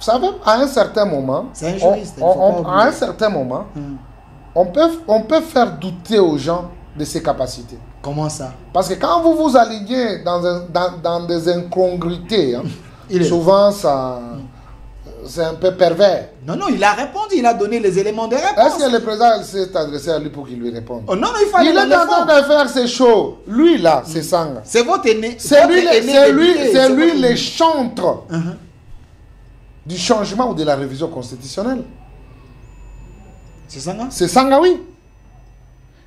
Vous savez, à un certain moment, c'est un juriste, à un certain moment, on peut faire douter aux gens de ses capacités. Comment ça? Parce que quand vous vous alignez dans des incongruités, hein, souvent ça... C'est un peu pervers. Non, non, il a répondu, il a donné les éléments de réponse. Est-ce que le président s'est adressé à lui pour qu'il lui réponde? Oh, non, non, il fallait. Il est en train de faire ses shows. Lui, là, c'est Sanga. C'est votre aîné. C'est lui le chantre du changement ou de la révision constitutionnelle. C'est Sanga? C'est Sanga, oui.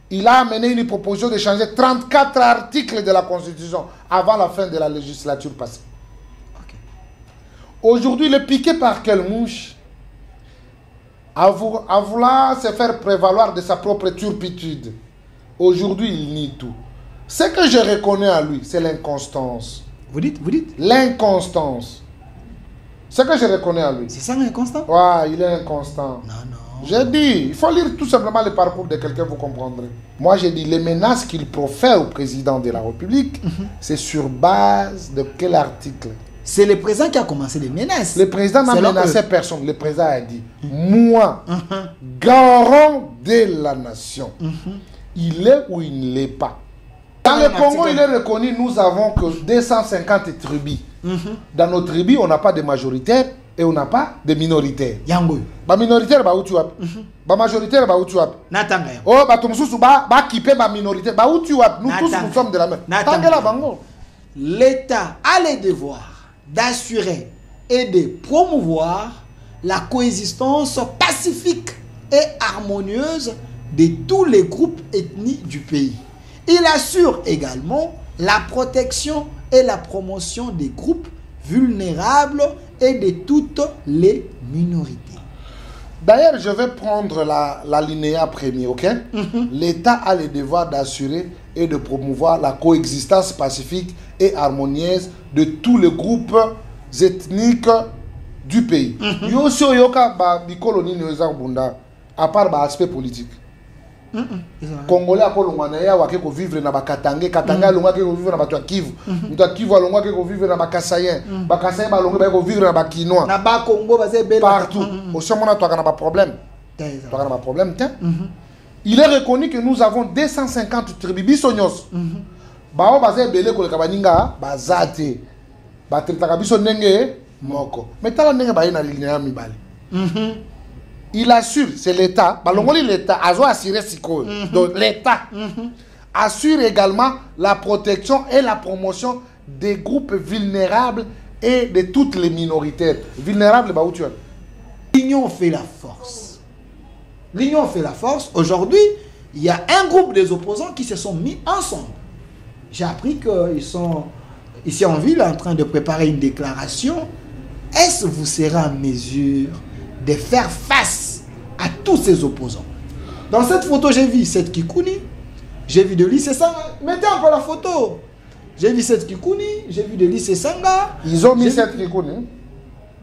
Il a amené une proposition de changer 34 articles de la Constitution avant la fin de la législature passée. Aujourd'hui, il est piqué par quelle mouche à vouloir se faire prévaloir de sa propre turpitude. Aujourd'hui, il nie tout. Ce que je reconnais à lui, c'est l'inconstance. Vous dites? L'inconstance. Ce que je reconnais à lui. C'est ça l'inconstant? Ouais, il est inconstant. Non, non. J'ai dit, il faut lire tout simplement le parcours de quelqu'un, vous comprendrez. Moi, j'ai dit, les menaces qu'il profère au président de la République, c'est sur base de quel article? C'est le président qui a commencé les menaces. Le président n'a menacé personne. Le président a dit, moi, garant de la nation, il est ou il ne l'est pas. Dans le Congo, il est reconnu, nous avons que 250 tribus. Dans nos tribus, on n'a pas de majoritaire et on n'a pas de minoritaire. Yango. Ba minoritaire, ba où tu as. Ba majoritaire, ba où tu as. Natanga. Oh, ba tomsusu ba kipe ba minoritaire, ba où tu as. Nous tous, nous sommes de la même. Tangela bango. L'État a le devoir d'assurer et de promouvoir la coexistence pacifique et harmonieuse de tous les groupes ethniques du pays. Il assure également la protection et la promotion des groupes vulnérables et de toutes les minorités. D'ailleurs, je vais prendre l'alinéa premier, ok? L'État a le devoir d'assurer et de promouvoir la coexistence pacifique et harmonieuse de tous les groupes ethniques du pays. Yoso yoka ba bikoloni nyoza bunda à part ba aspect politique. Congolais akolongwa na ya wake ko vivre na bakatange katanga longwa ke ko vivre na batwa Kivu. Mutwa Kivu alongwa ke ko vivre na bakasayen. Bakasayen ba longwa ba ko vivre na bakinois. Na ba Congo ba ze bela partout. Au somona to kana ba problème. To kana ba problème tiens. Il est reconnu que nous avons 250 tribus bisonyos. Bao baze belé ko le kabaninga bazate. Ba tritaka biso nenge moko. Mais tala nenge ba ina linéa mibale. Il assure, c'est l'État. L'État a assuré Siko. Donc l'État assure également la protection et la promotion des groupes vulnérables et de toutes les minorités. Vulnérables, bah où tu es? L'union fait la force. L'union fait la force. Aujourd'hui, il y a un groupe des opposants qui se sont mis ensemble. J'ai appris qu'ils sont ici en ville en train de préparer une déclaration. Est-ce que vous serez en mesure de faire face à tous ces opposants? Dans cette photo, j'ai vu cette Kikouni, j'ai vu de lycée Sanga. Mettez encore la photo. J'ai vu cette Kikouni, j'ai vu de lycée Sanga. Ils ont mis cette Kikouni.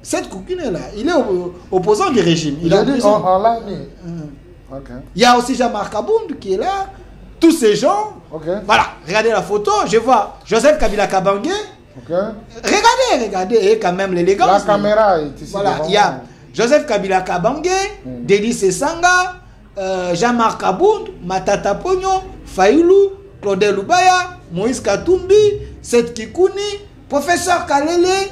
Cette Kikouni là, il est opposant du régime. Il a dit on l'a mis. Il y a aussi Jean-Marc Abound qui est là. Tous ces gens. Voilà, regardez la photo. Je vois Joseph Kabila Kabange. Regardez, et quand même l'élégance. La caméra est ici. Voilà, il y a Joseph Kabila Kabange, Délice Sanga, Jean-Marc Abound, Matata Pogno, Fayoulou, Claudel Lubaya, Moïse Katumbi, Seth Kikouni, professeur Kalele,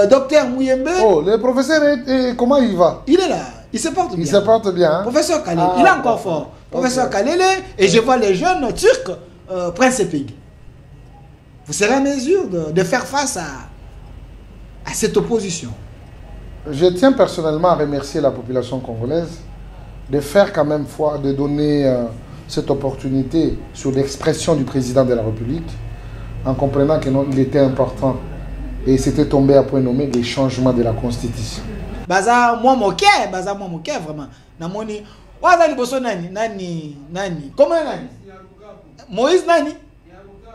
docteur Mouyembe. Oh, le professeur, comment il va? Il est là, il se porte bien. Il se porte bien. Hein? Professeur Kalele, il est encore fort. Professeur Kalele, et je vois les jeunes turcs, Prince Epig. Vous serez en mesure de faire face à cette opposition. Je tiens personnellement à remercier la population congolaise de faire quand même foi, de donner cette opportunité sur l'expression du président de la République, en comprenant qu'il était important et c'était tombé à point nommé les changements de la Constitution. Baza moi moké vraiment. Namoni waza liboso nani comment nani Moïse nani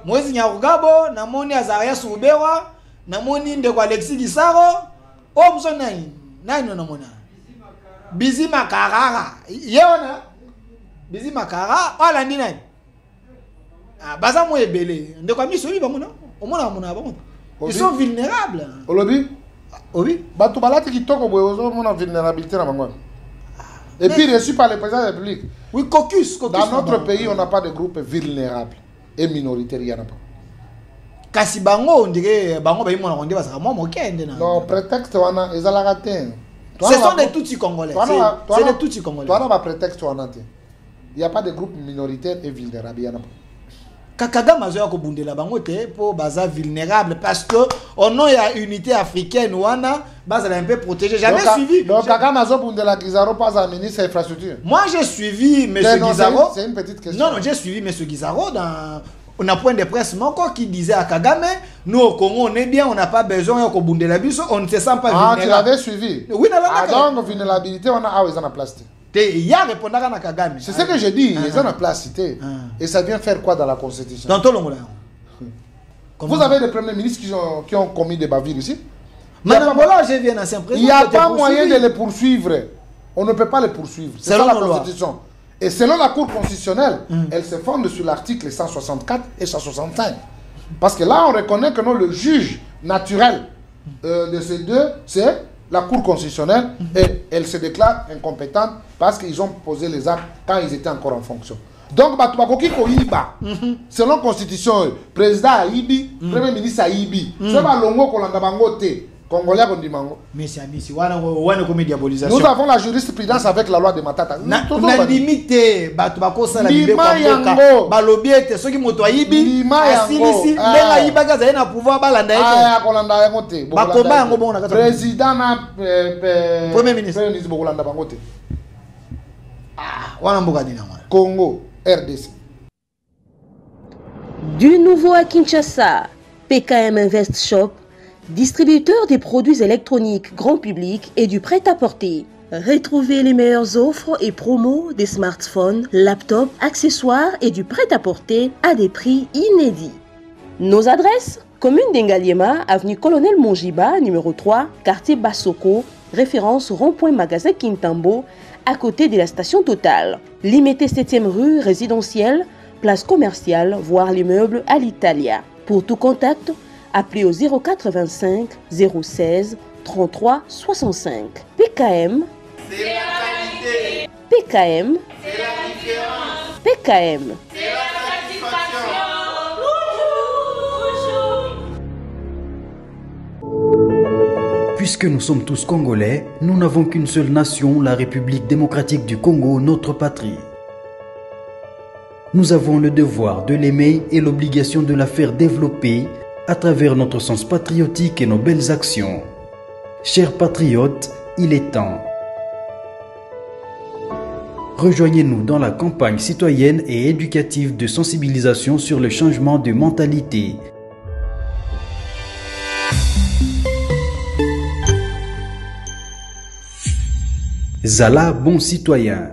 Moïse Nyarugabo, namoni Azaria Soubewa, namoni ndeko Alexis Gisaro. Oh, mso nani namona Bizi Makarara. Yeona Bizi Makara, wala ndi nani? Baza mo ebele. Ndeko miso yi bamona. Omona mona bamona. Ils sont vulnérables. Olobi? Oui. Bato balati qui toque au vulnérabilité dans Bango. Et puis reçu par le président de la République. Oui, caucus. Dans notre pays, on n'a pas de groupe vulnérable et minoritaire, il n'y en a pas. Kasi bango, on dirait, bango, on dirait, non, prétexte, on a, ils ont la raté. Ce sont des Tutsis congolais. C'est des Tutsis congolais. Toi, on a prétexte, on a. Il n'y a pas de groupe minoritaire et vulnérable, il n'y en a pas. Kakaga mazoya ko bundela bango te pour baza vulnérable parce que au nom il y a unité africaine wana baza un peu protégé. J'avais suivi. Donc Kakaga mazo bundela Guizaro pas un ministre infrastructure. Moi j'ai suivi monsieur Guizaro. C'est une petite question. Non, j'ai suivi monsieur Guizaro dans on a point de presse moko qui disait à Kagame nous au Congo on est bien, on n'a pas besoin de bundela biso, on ne se sent pas vulnérable. Ah, tu l'avais suivi. Oui, donc vulnérabilité on a ah ils en a place. Il y a répondre à Kagame. C'est ce que je dis, ils ont la place cité. Et ça vient faire quoi dans la constitution? Dans tout le monde. Vous avez des premiers ministres qui ont commis des bavures ici? Madame Bola, je viens d'ancien président. Il n'y a pas moyen de les poursuivre. On ne peut pas les poursuivre. C'est ça la constitution. Et selon la Cour constitutionnelle, elle se fonde sur l'article 164 et 165. Parce que là, on reconnaît que non, le juge naturel de ces deux, c'est la Cour constitutionnelle, et elle se déclare incompétente parce qu'ils ont posé les actes quand ils étaient encore en fonction. Donc, selon la Constitution, président Aïbi, premier ministre Aïbi, c'est pas longo kolanda bango te, congolais kondi mango. Mais c'est amisi, wana comme diabolisation. Nous avons la jurisprudence avec la loi de Matata. Na limite, batu bakosa la limite kwa balobiete, ceux qui moto Aïbi, asilisi, lenga Aïba gaza na pouvoir balanda ete. Ah, kolanda yango te. Bakomba yango bon na kata. Président na premier ministre bokolanda bango te. Ah, wana mboka dina wana. Congo, RDC. Du nouveau à Kinshasa, PKM Invest Shop, distributeur des produits électroniques grand public et du prêt-à-porter. Retrouvez les meilleures offres et promos des smartphones, laptops, accessoires et du prêt-à-porter à des prix inédits. Nos adresses: commune d'Engaliema, avenue Colonel Mongiba, numéro 3, quartier Bassoko, référence rond-point magasin Kintambo, à côté de la station Total. Limité 7e rue résidentielle, place commerciale, voire l'immeuble à l'Italia. Pour tout contact, appelez au 085 016 33 65. PKM, c'est la qualité. PKM, c'est la différence. PKM, c'est la satisfaction. Puisque nous sommes tous Congolais, nous n'avons qu'une seule nation, la République démocratique du Congo, notre patrie. Nous avons le devoir de l'aimer et l'obligation de la faire développer à travers notre sens patriotique et nos belles actions. Chers patriotes, il est temps. Rejoignez-nous dans la campagne citoyenne et éducative de sensibilisation sur le changement de mentalité. Zala, bon citoyen.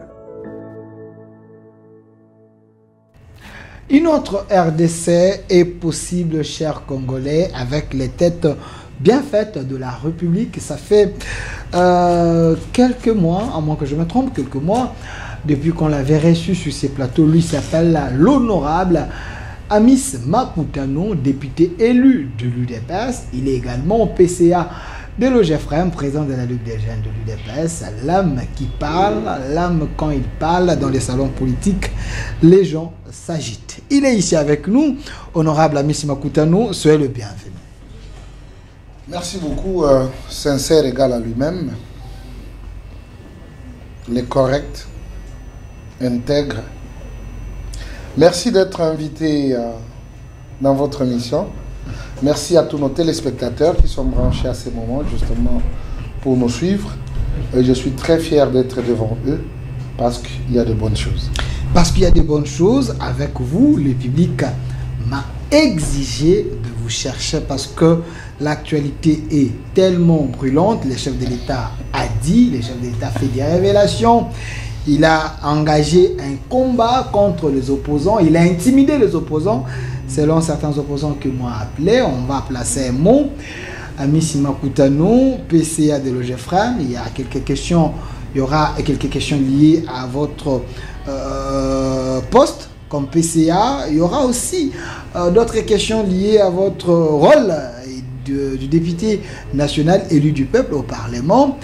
Une autre RDC est possible, chers Congolais, avec les têtes bien faites de la République. Ça fait quelques mois, à moins que je me trompe, quelques mois, depuis qu'on l'avait reçu sur ces plateaux. Lui s'appelle l'honorable Amis Makutano, député élu de l'UDPS. Il est également PCA de l'OGFREM, président de la Ligue des jeunes de l'UDPS, l'âme qui parle, l'âme quand il parle dans les salons politiques, les gens s'agitent. Il est ici avec nous, honorable Amis Makutano, soyez le bienvenu. Merci beaucoup, sincère égal à lui-même, les corrects, intègre. Merci d'être invité dans votre émission. Merci à tous nos téléspectateurs qui sont branchés à ces moments justement pour nous suivre. Et je suis très fier d'être devant eux parce qu'il y a de bonnes choses. Parce qu'il y a de bonnes choses avec vous, le public m'a exigé de vous chercher parce que l'actualité est tellement brûlante. Le chef de l'État a dit, le chef de l'État fait des révélations. Il a engagé un combat contre les opposants. Il a intimidé les opposants. Selon certains opposants qui m'ont appelé, on va placer un mot. Amis Makutano, PCA de l'OGFREM, il y a quelques questions, il y aura quelques questions liées à votre poste comme PCA. Il y aura aussi d'autres questions liées à votre rôle du député national élu du peuple au Parlement.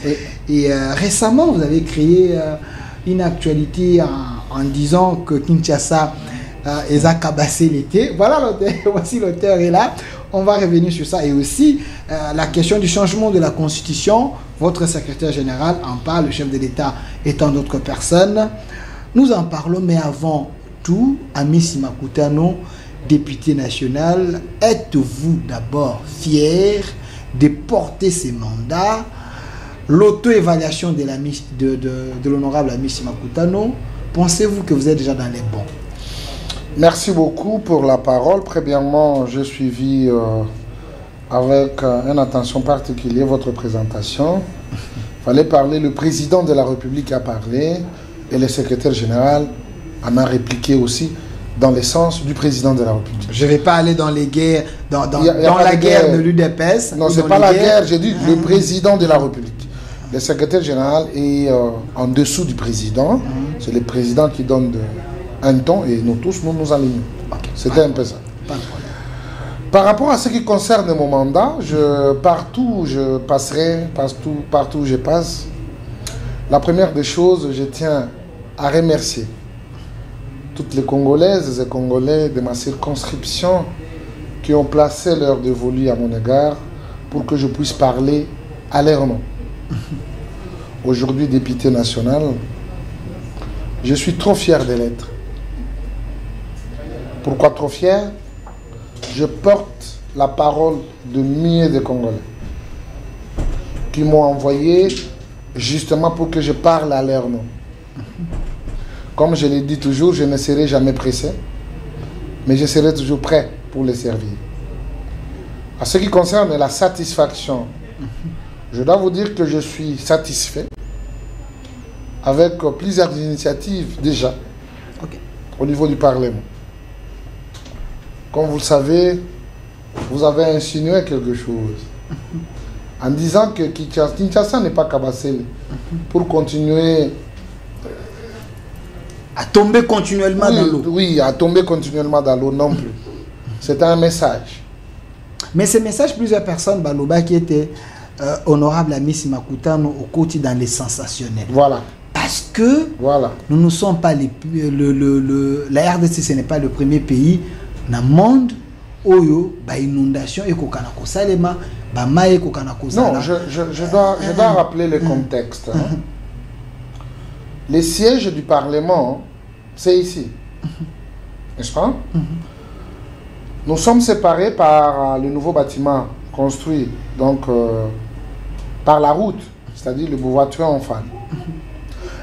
Et récemment, vous avez créé une actualité en disant que Kinshasa est à cabasser l'été. Voilà l'auteur, voici l'auteur est là. On va revenir sur ça. Et aussi, la question du changement de la Constitution. Votre secrétaire général en parle, le chef de l'État et tant d'autres personnes. Nous en parlons, mais avant tout, Amis Makutano, député national, êtes-vous d'abord fier de porter ces mandats? L'auto-évaluation de l'honorable Amis Makutano, pensez-vous que vous êtes déjà dans les bons? Merci beaucoup pour la parole. Premièrement, j'ai suivi avec une attention particulière votre présentation. Il fallait parler, le président de la République a parlé et le secrétaire général en a répliqué aussi dans le sens du président de la République. Je ne vais pas aller dans les guerres, dans la guerre de l'UDPS. Non, ce n'est pas la guerre, j'ai dit le président de la République. Le secrétaire général est en dessous du président. C'est le président qui donne un ton et nous tous, nous alignons. C'était un peu ça. Pas de problème. Par rapport à ce qui concerne mon mandat, partout où je passerai, partout où je passe, la première des choses, je tiens à remercier toutes les Congolaises et Congolais de ma circonscription qui ont placé leur dévolu à mon égard pour que je puisse parler à leur nom. Aujourd'hui député national, je suis trop fier de l'être. Pourquoi trop fier? Je porte la parole de milliers de Congolais qui m'ont envoyé justement pour que je parle à leur nom. Comme je l'ai dit toujours, je ne serai jamais pressé, mais je serai toujours prêt pour les servir. À ce qui concerne la satisfaction, je dois vous dire que je suis satisfait avec plusieurs initiatives déjà au niveau du Parlement. Comme vous le savez, vous avez insinué quelque chose en disant que Kinshasa n'est pas Kabasele pour continuer à tomber continuellement dans l'eau. Oui, à tomber continuellement dans l'eau non plus. C'est un message. Mais ce message, plusieurs personnes, Baloba, qui étaient honorables Amis Makutano au quotidien dans les sensationnels. Voilà. Parce que nous ne sommes pas la RDC, ce n'est pas le premier pays dans le monde où il y a inondation et salema, non, je dois rappeler le contexte. Hein. Les sièges du Parlement, c'est ici. N'est-ce pas? Nous sommes séparés par le nouveau bâtiment construit donc, par la route, c'est-à-dire le boulevard triomphal.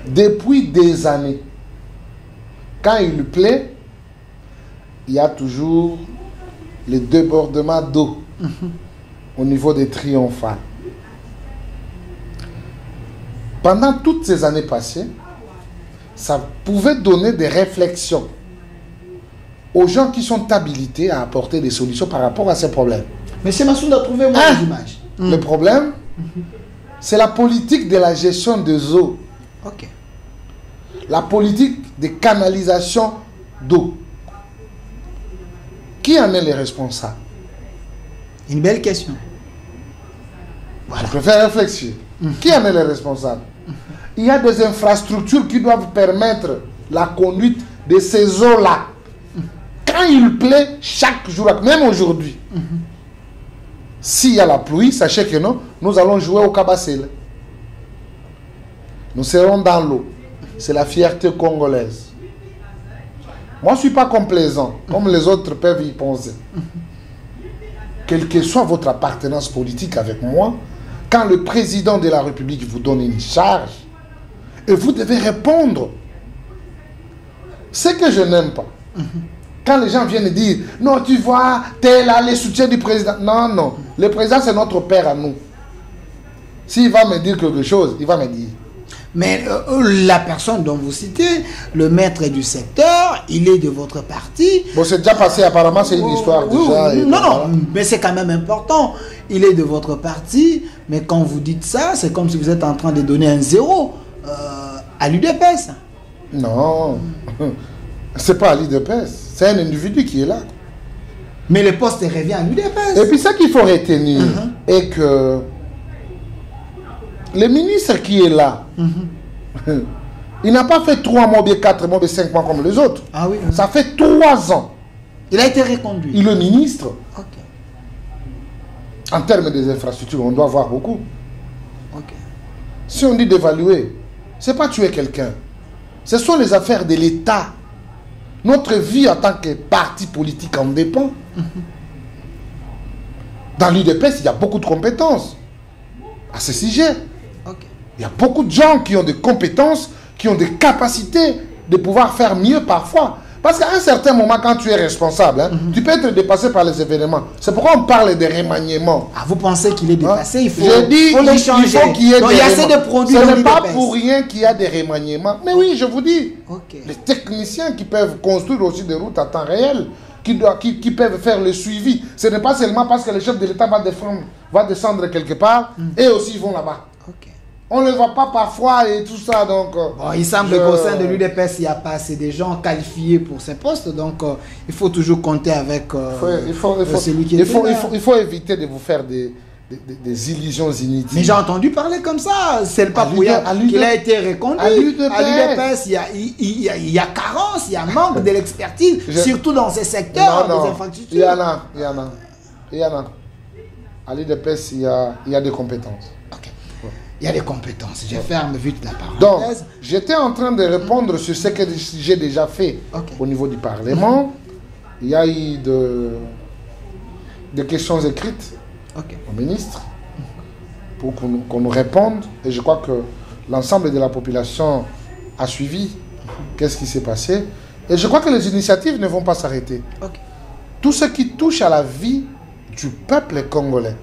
Depuis des années, quand il plaît, il y a toujours les débordements d'eau au niveau des triomphales. Pendant toutes ces années passées, ça pouvait donner des réflexions aux gens qui sont habilités à apporter des solutions par rapport à ces problèmes. Monsieur Massoud a trouvé moi les images. Le problème, c'est la politique de la gestion des eaux. La politique de canalisation d'eau. Qui en est le responsable? Une belle question. Voilà. Je préfère réfléchir. Qui en est le responsable? Il y a des infrastructures qui doivent permettre la conduite de ces eaux-là. Quand il plaît, chaque jour, même aujourd'hui, s'il y a la pluie, sachez que nous allons jouer au Kabasele. Nous serons dans l'eau. C'est la fierté congolaise. Moi, je ne suis pas complaisant, comme les autres peuvent y penser. Quelle que soit votre appartenance politique avec moi, quand le président de la République vous donne une charge, et vous devez répondre. Ce que je n'aime pas, quand les gens viennent dire, non, tu vois, t'es là, les soutiens du président. Non, non, le président, c'est notre père à nous. S'il va me dire quelque chose, il va me dire. Mais la personne dont vous citez, le maître du secteur, il est de votre parti. Bon, c'est déjà passé, apparemment, c'est une histoire déjà. Non, mais c'est quand même important. Il est de votre parti, mais quand vous dites ça, c'est comme si vous êtes en train de donner un zéro à l'UDPS. Non, c'est pas à l'UDPS, c'est un individu qui est là. Mais le poste revient à l'UDPS. Et puis, ce qu'il faut retenir est que le ministre qui est là, il n'a pas fait 3 mois, 4 mois, 5 mois comme les autres. Ah oui. Ça fait 3 ans. Il a été reconduit. Il est ministre. Ok. En termes des infrastructures, on doit voir beaucoup. Ok. Si on dit d'évaluer, ce n'est pas tuer quelqu'un. Ce sont les affaires de l'État. Notre vie en tant que parti politique en dépend. Dans l'UDPS, il y a beaucoup de compétences à ce sujet. Ok. Il y a beaucoup de gens qui ont des compétences, qui ont des capacités de pouvoir faire mieux parfois. Parce qu'à un certain moment, quand tu es responsable, tu peux être dépassé par les événements. C'est pourquoi on parle de remaniement. Ah, vous pensez qu'il est dépassé? Il faut, Je dis, faut le il changer. faut qu'il y ait Donc, des il y a assez de remaniements. produits Ce dans n'est pas l'UDPS. pour rien qu'il y a des remaniements. Mais oui, je vous dis, Ok. les techniciens qui peuvent construire aussi des routes à temps réel, qui peuvent faire le suivi. Ce n'est pas seulement parce que le chef de l'État va descendre quelque part, et aussi ils vont là-bas. Ok. On ne le voit pas parfois et tout ça, donc... Bon, il semble qu'au sein de l'UDPS, il n'y a pas assez de gens qualifiés pour ces postes, donc il faut toujours compter avec celui qui est là. Il faut éviter de vous faire des illusions inutiles. Mais j'ai entendu parler comme ça, c'est pas pour rien qu'il a été reconduit. À l'UDPS, il y a carence, il y a manque de l'expertise, surtout dans ces secteurs, des infrastructures. Il y en a. À l'UDPS, il y a des compétences. Ok. Il y a des compétences. Je ferme vite la parenthèse. Donc, j'étais en train de répondre sur ce que j'ai déjà fait au niveau du Parlement. Il y a eu des questions écrites au ministre pour qu'on nous réponde. Et je crois que l'ensemble de la population a suivi qu'est-ce qui s'est passé. Et je crois que les initiatives ne vont pas s'arrêter. Tout ce qui touche à la vie du peuple congolais,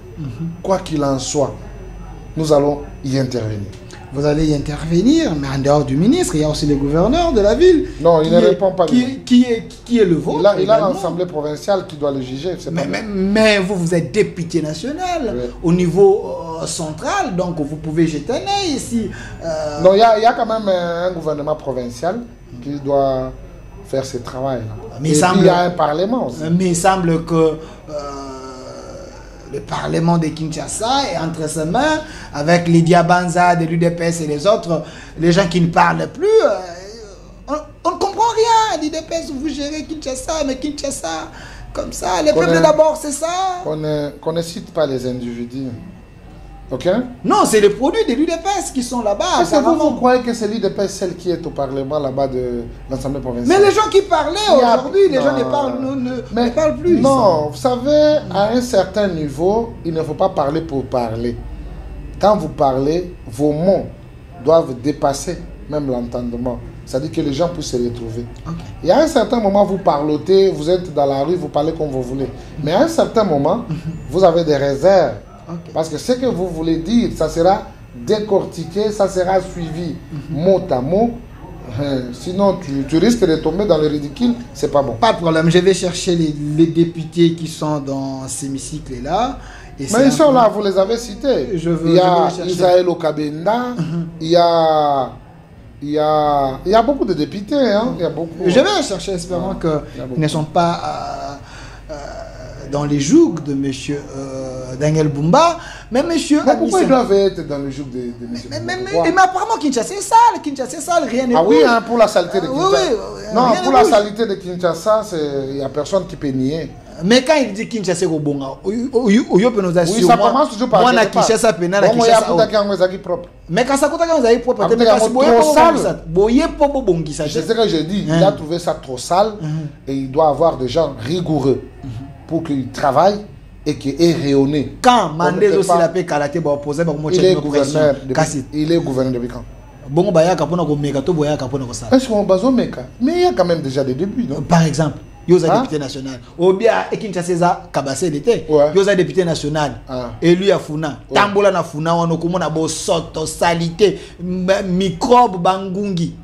quoi qu'il en soit, nous allons y intervenir. Vous allez y intervenir, mais en dehors du ministre, il y a aussi le gouverneur de la ville. Non, il ne répond pas. Qui est le vôtre. Il a l'Assemblée provinciale qui doit le juger. Mais vous êtes député national au niveau central, donc vous pouvez jeter un œil ici. Non, il y a quand même un gouvernement provincial qui doit faire ce travail-là. Et puis il y a un parlement aussi. Mais il semble que... le Parlement de Kinshasa est entre ses mains avec les Diabanza de l'UDPS et les autres, les gens qui ne parlent plus. On ne comprend rien. L'UDPS, vous gérez Kinshasa, mais Kinshasa, comme ça, les peuples d'abord, c'est ça. Qu'on ne cite pas les individus. Ok? Non, c'est les produits de l'UDPS qui sont là-bas. Est-ce que vous croyez que c'est l'UDPS celle qui est au Parlement là-bas de l'Assemblée provinciale? Mais les gens qui parlaient aujourd'hui, les gens ne parlent plus. Non, vous savez, à un certain niveau, il ne faut pas parler pour parler. Quand vous parlez, vos mots doivent dépasser même l'entendement. C'est-à-dire que les gens puissent se retrouver. Et à un certain moment, vous parlotez, vous êtes dans la rue, vous parlez comme vous voulez. Mais à un certain moment, vous avez des réserves. Parce que ce que vous voulez dire, ça sera décortiqué, ça sera suivi mot à mot. Sinon, tu risques de tomber dans le ridicule, c'est pas bon. Pas de problème, je vais chercher les députés qui sont dans ces hémicycles-là. Mais ils sont là, vous les avez cités. Il y a Isaël Okabenda, il y a beaucoup de députés. Hein? Il y a beaucoup... Je vais chercher, espérant qu'ils ne sont pas... dans les jougs de M. Daniel Bumba, mais M. Pourquoi ils doivent être dans les jougs de M. Bumba? Mais apparemment, Kinshasa est sale, rien n'est Ah oui, hein, pour la saleté de Kinshasa. Non, pour la bouge. saleté de Kinshasa, il n'y a personne qui peut nier. Mais quand il dit Kinshasa est bon, oui, ça commence toujours par moi, Kinshasa, Kinshasa. Mais quand ça coûte quand vous avez propre, trop sale. Je sais que je dis, il a trouvé ça trop sale et il doit avoir des gens rigoureux pour qu'ils travaillent et qu'ils aient rayonné. Quand Mandé aussi la paix Kalaté va opposer, il est gouverneur depuis quand? Bon, Est-ce qu'on base au Meka? Mais il y a quand même déjà des débuts, non? Par exemple, il y a député national. Ou bien, Kinshasa Kabase l'été. Il y a député national. Élu à Funa. Tambola na Funa, on a comme on soto, salité, microbe, bangungi.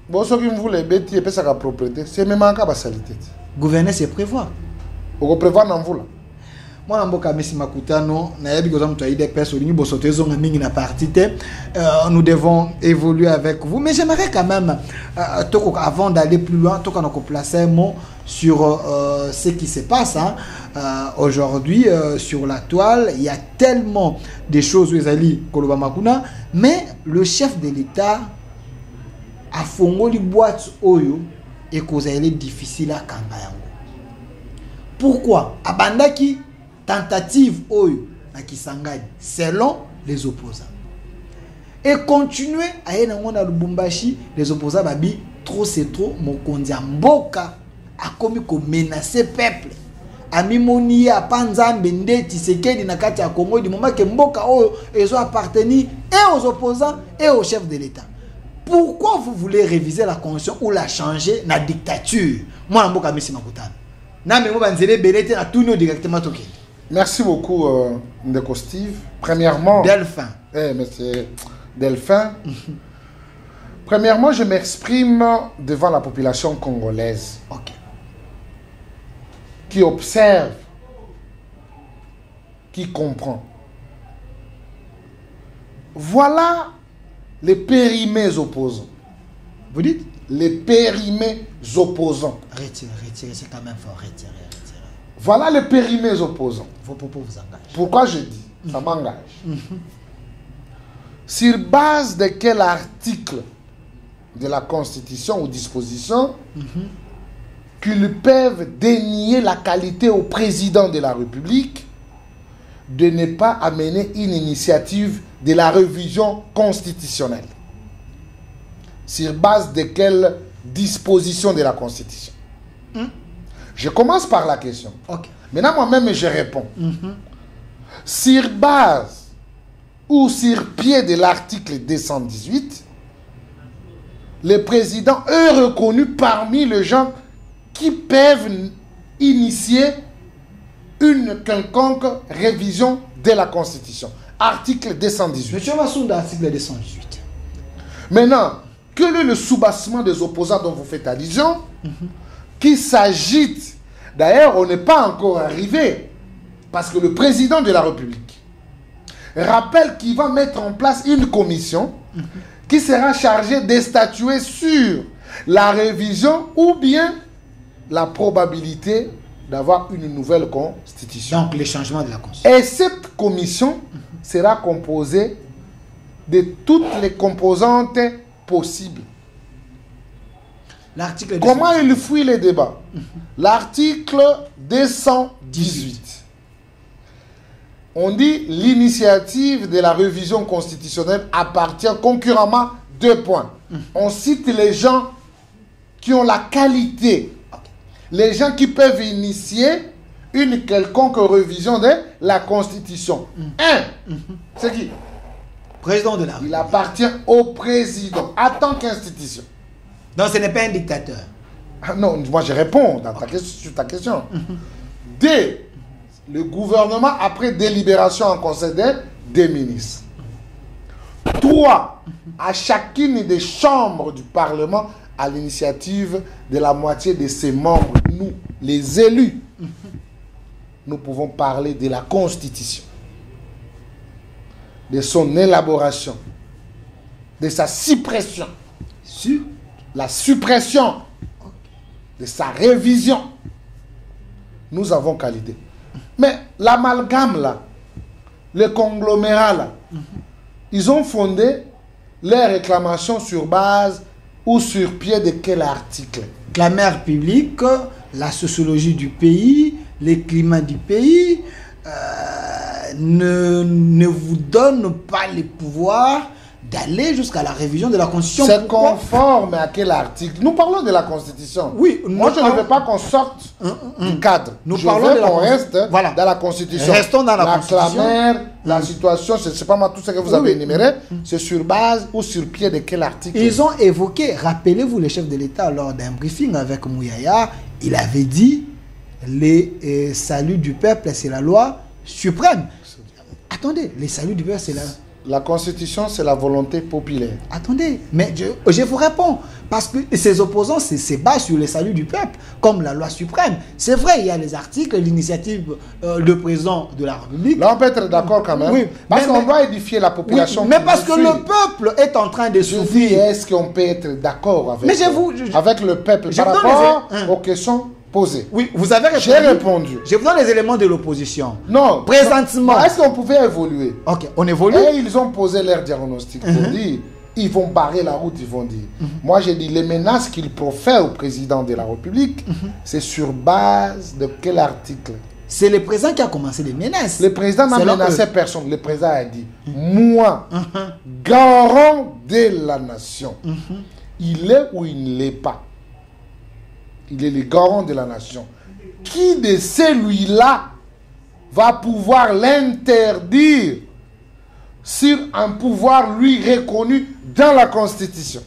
Bon, ce qui me voulait bêter, et puis ça la propriété, c'est même un cas de salité. Gouverner, c'est prévoir. On prévoit dans vous là. Moi, je suis Makutano, nous devons évoluer avec vous. Mais j'aimerais quand même, avant d'aller plus loin, placer un mot sur ce qui se passe aujourd'hui sur la toile. Il y a tellement de choses, mais le chef de l'État a fongoli boîte oyo et cause elle est difficile à Kangayango. Pourquoi? Abandaki tentative oyo na Kisangani selon les opposants. Et continuer à aller dans Lubumbashi, les opposants babi trop c'est trop mokonzi mboka a commis comme menacer peuple. Amimoni a Panzambe ndeti Tshisekedi na kati ya Congo du moment que mboka oyo ils ont appartenu et aux opposants et au chef de l'État. Pourquoi vous voulez réviser la constitution ou la changer na dictature? Moi na mboka misi makutana. Na me mo banzele belete na tout directement toké. Merci beaucoup Ndeko Steve. Premièrement, Delphin. Monsieur Delphin. Premièrement, je m'exprime devant la population congolaise. OK. Qui observe, qui comprend. Voilà les périmés opposants. Vous dites? Les périmés opposants. Retirez, c'est quand même fort. Retirez. Voilà les périmés opposants. Vos propos vous engagent. Pourquoi je dis? Ça m'engage. Sur base de quel article de la Constitution ou disposition qu'ils peuvent dénier la qualité au président de la République de ne pas amener une initiative de la révision constitutionnelle. Sur base de quelle disposition de la Constitution? Je commence par la question. OK. Maintenant, moi-même, je réponds. Sur base ou sur pied de l'article 218, le président est reconnu parmi les gens qui peuvent initier une quelconque révision de la Constitution. Article 218. Monsieur Massounda, article 218. Maintenant, quel est le soubassement des opposants dont vous faites allusion qui s'agite? D'ailleurs, on n'est pas encore arrivé parce que le président de la République rappelle qu'il va mettre en place une commission qui sera chargée de statuer sur la révision ou bien la probabilité d'avoir une nouvelle constitution. Donc, les changements de la constitution. Et cette commission sera composée de toutes les composantes possibles. L'article Comment il fuit les débats? L'article 218. On dit l'initiative de la révision constitutionnelle appartient concurremment 2 points. On cite les gens qui ont la qualité, les gens qui peuvent initier une quelconque révision de la Constitution. C'est qui? Président de la République. Il appartient au président en tant qu'institution. Donc ce n'est pas un dictateur. Ah non, moi je réponds sur ta question. D. Le gouvernement après délibération en conseil des ministres. 3. À chacune des chambres du Parlement à l'initiative de la moitié de ses membres, nous, les élus, nous pouvons parler de la Constitution, de son élaboration, de sa suppression, la suppression, de sa révision. Nous avons qualité. Mais l'amalgame là, le conglomérat là, ils ont fondé leurs réclamations sur base ou sur pied de quel article? La mère publique, la sociologie du pays, les climats du pays ne vous donnent pas le pouvoir d'aller jusqu'à la révision de la Constitution. C'est conforme à quel article? Nous parlons de la Constitution. Oui. Moi, je ne veux pas qu'on sorte du cadre. Nous je parlons veux de la qu'on reste voilà. dans la Constitution. Restons dans la Constitution. La clamère, la situation, je ne sais pas moi, tout ce que vous avez énuméré, c'est sur base ou sur pied de quel article? Ils ont évoqué, rappelez-vous, le chef de l'État, lors d'un briefing avec Mouyaya, il avait dit les saluts du peuple, c'est la loi suprême. Attendez, les saluts du peuple, c'est la Constitution, c'est la volonté populaire. Attendez, mais je vous réponds. Parce que ces opposants se basent sur les saluts du peuple, comme la loi suprême. C'est vrai, il y a les articles, l'initiative, le président de la République. Là, on peut être d'accord quand même. Oui, parce qu'on doit édifier la population. Oui, mais parce que le peuple est en train de souffrir. Est-ce qu'on peut être d'accord avec, mais avec le peuple par rapport aux questions posé. Oui, vous avez répondu. J'ai répondu. Je vous donne les éléments de l'opposition. Non. Présentement. Est-ce qu'on pouvait évoluer? Ok, on évolue. Et ils ont posé leur diagnostic pour dire, ils vont barrer la route, ils vont dire. Moi, j'ai dit, les menaces qu'ils profèrent au président de la République, c'est sur base de quel article? C'est le président qui a commencé les menaces. Le président n'a Selon menacé eux. personne. Le président a dit, moi, garant de la nation, il est ou il ne l'est pas. Il est le garant de la nation. Qui de celui-là va pouvoir l'interdire sur un pouvoir lui reconnu dans la Constitution?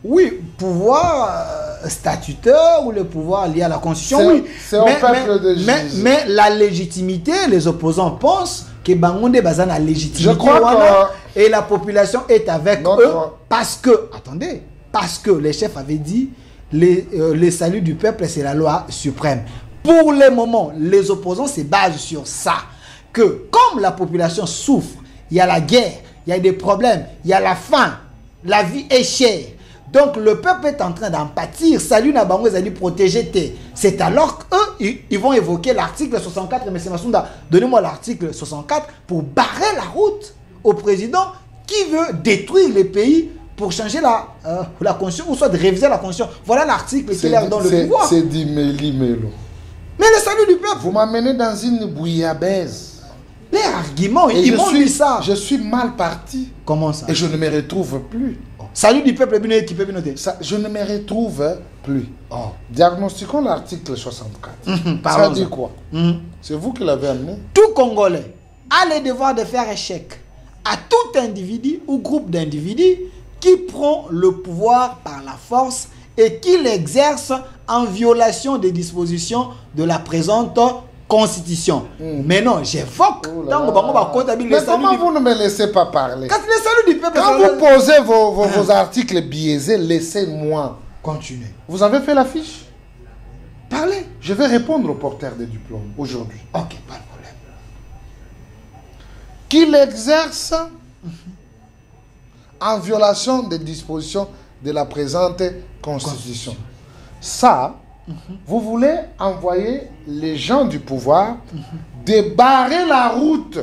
Oui, pouvoir statutaire ou le pouvoir lié à la Constitution, oui. C'est au peuple de juger. Mais la légitimité, les opposants pensent que Bangonde Bazan a légitimité. Je crois et la population est avec Notre- eux parce que, attendez, parce que les chefs avaient dit le salut du peuple, c'est la loi suprême. Pour le moment, les opposants se basent sur ça. Que comme la population souffre, il y a la guerre, il y a des problèmes, il y a la faim, la vie est chère. Donc le peuple est en train d'en pâtir. Salut Nabango, ils allaient protéger tes. C'est alors qu'eux, ils vont évoquer l'article 64. M. Massounda, donnez-moi l'article 64 pour barrer la route au président qui veut détruire les pays pour changer la constitution ou soit de réviser la constitution. Voilà l'article qui leur donne le pouvoir. C'est dit Méli-Mélo. Mais le salut du peuple, Vous m'amenez dans une bouillabaisse. les arguments, Et ils m'ont dit ça. Je suis mal parti. Comment ça? Et je ne me retrouve plus. Salut du peuple, qui peut noter. Ça, je ne me retrouve plus. Oh. Diagnostiquons l'article 64. Ça parlons-en. dit quoi? C'est vous qui l'avez amené. Tout Congolais a le devoir de faire échec à tout individu ou groupe d'individus qui prend le pouvoir par la force et qui l'exerce en violation des dispositions de la présente Constitution. Mais non, j'évoque. Oh là là. Mais comment vous ne me laissez pas parler? Quand le salut du peuple, Quand vous posez vos articles biaisés, laissez-moi. continuez. Vous avez fait la fiche? Parlez. Je vais répondre au porteur des diplômes aujourd'hui. Ok, pas de problème. Qu'il exerce en violation des dispositions de la présente Constitution. Ça, vous voulez envoyer les gens du pouvoir débarrer la route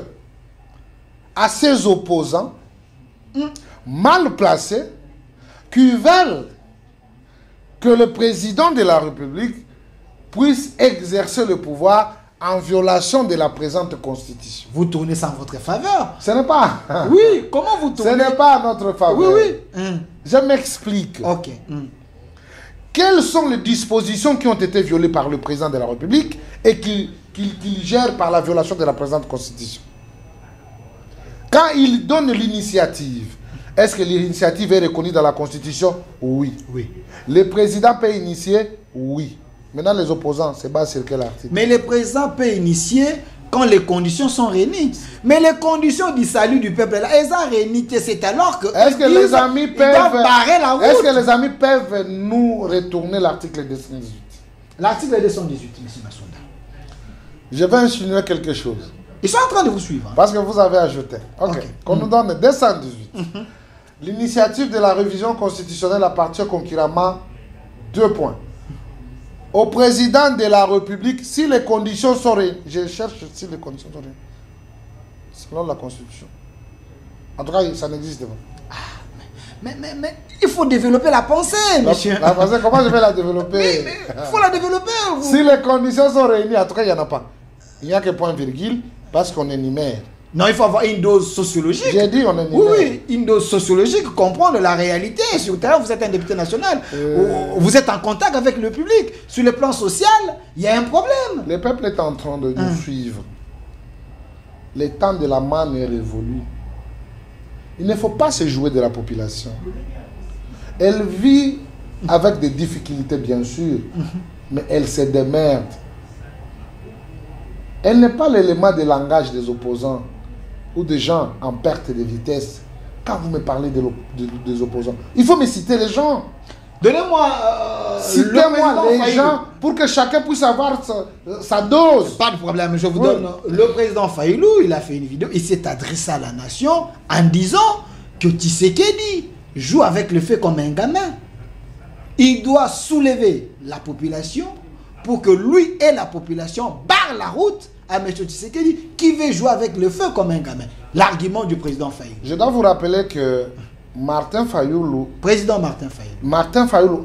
à ses opposants mal placés qui veulent que le président de la République puisse exercer le pouvoir en violation de la présente Constitution. Vous tournez sans votre faveur. Ce n'est pas... Oui, comment vous Ce tournez? n'est pas à notre faveur. Oui, oui. Je m'explique. Ok. Quelles sont les dispositions qui ont été violées par le président de la République et qu'il gère par la violation de la présente Constitution? Quand il donne l'initiative, est-ce que l'initiative est reconnue dans la Constitution? Oui. Oui. Le président peut initier? Oui. Maintenant, les opposants, c'est basé sur quel article? Mais le président peut initier quand les conditions sont réunies. Mais les conditions du salut du peuple, là, elles sont réunies. C'est alors que... Est-ce que les amis ils doivent barrer la route. Est-ce que les amis peuvent nous retourner l'article 218? L'article 218, M. Massounda. Je vais insinuer quelque chose. Ils sont en train de vous suivre. Parce que vous avez ajouté. Ok. Ok. Qu'on nous donne 218. L'initiative de la révision constitutionnelle appartient concurremment 2 points. Au président de la République, si les conditions sont réunies. Je cherche si les conditions sont réunies. Selon la Constitution. En tout cas, ça n'existe pas. Mais il faut développer la pensée, monsieur. La pensée, comment je vais la développer? Il faut la développer. Vous. Si les conditions sont réunies, en tout cas, il n'y en a pas. Il n'y a que point virgule parce qu'on énumère. Non, il faut avoir une dose sociologique. J'ai dit on énumère. Oui, une dose sociologique, comprendre la réalité. Sur le terrain, vous êtes un député national. Vous êtes en contact avec le public. Sur le plan social, il y a un problème. Le peuple est en train de nous suivre. Le temps de la manne est révolu. Il ne faut pas se jouer de la population. Elle vit avec des difficultés, bien sûr, mais elle se démerde. Elle n'est pas l'élément de langage des opposants ou des gens en perte de vitesse. Quand vous me parlez des opposants, il faut me citer les gens. Donnez-moi Citez-moi les gens pour que chacun puisse avoir sa dose. Pas de problème, je vous donne. Le président Faïlou, il a fait une vidéo, il s'est adressé à la nation en disant que Tshisekedi joue avec le fait comme un gamin. Il doit soulever la population pour que lui et la population barrent la route à M. Tshisekedi qui veut jouer avec le feu comme un gamin. L'argument du président Fayulu. Je dois vous rappeler que Martin Fayulu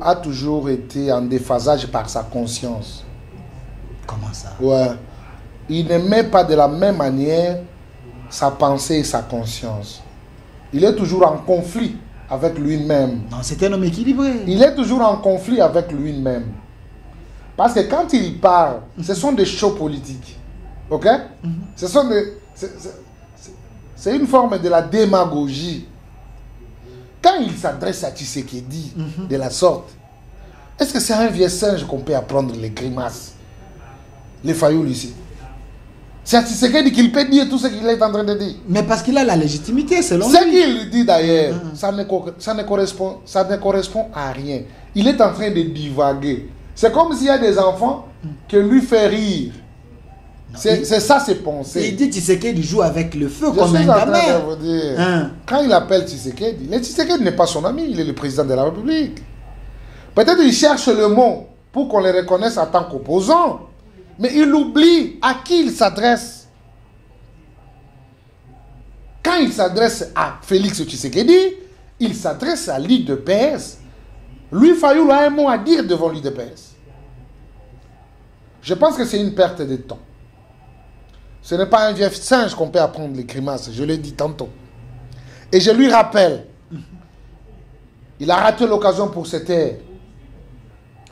a toujours été en déphasage par sa conscience. Comment ça? Ouais. Il n'aimait pas de la même manière sa pensée et sa conscience. Il est toujours en conflit avec lui-même. Non, c'est un homme équilibré. Il est toujours en conflit avec lui-même. Parce que quand il parle, ce sont des shows politiques. Ok? Ce sont des... C'est une forme de la démagogie. Quand il s'adresse à Tshisekedi de la sorte, est-ce que c'est un vieux singe qu'on peut apprendre les grimaces? Les Fayulu ici. C'est à Tshisekedi qu'il peut dire tout ce qu'il est en train de dire. Mais parce qu'il a la légitimité, selon lui. Ce qu'il dit d'ailleurs, ça ne correspond à rien. Il est en train de divaguer. C'est comme s'il y a des enfants que lui fait rire. C'est ça ses pensées. Il dit Tshisekedi joue avec le feu Je comme un suis en train gamin. de vous dire, quand il appelle Tshisekedi, le Tshisekedi n'est pas son ami, il est le président de la République. Peut-être qu'il cherche le mot pour qu'on le reconnaisse en tant qu'opposant. Mais il oublie à qui il s'adresse. Quand il s'adresse à Félix Tshisekedi, il s'adresse à l'UDPS. Lui, Fayulu a un mot à dire devant l'UDPS. Je pense que c'est une perte de temps. Ce n'est pas un vieux singe qu'on peut apprendre les grimaces, je l'ai dit tantôt. Et je lui rappelle, il a raté l'occasion pour se taire.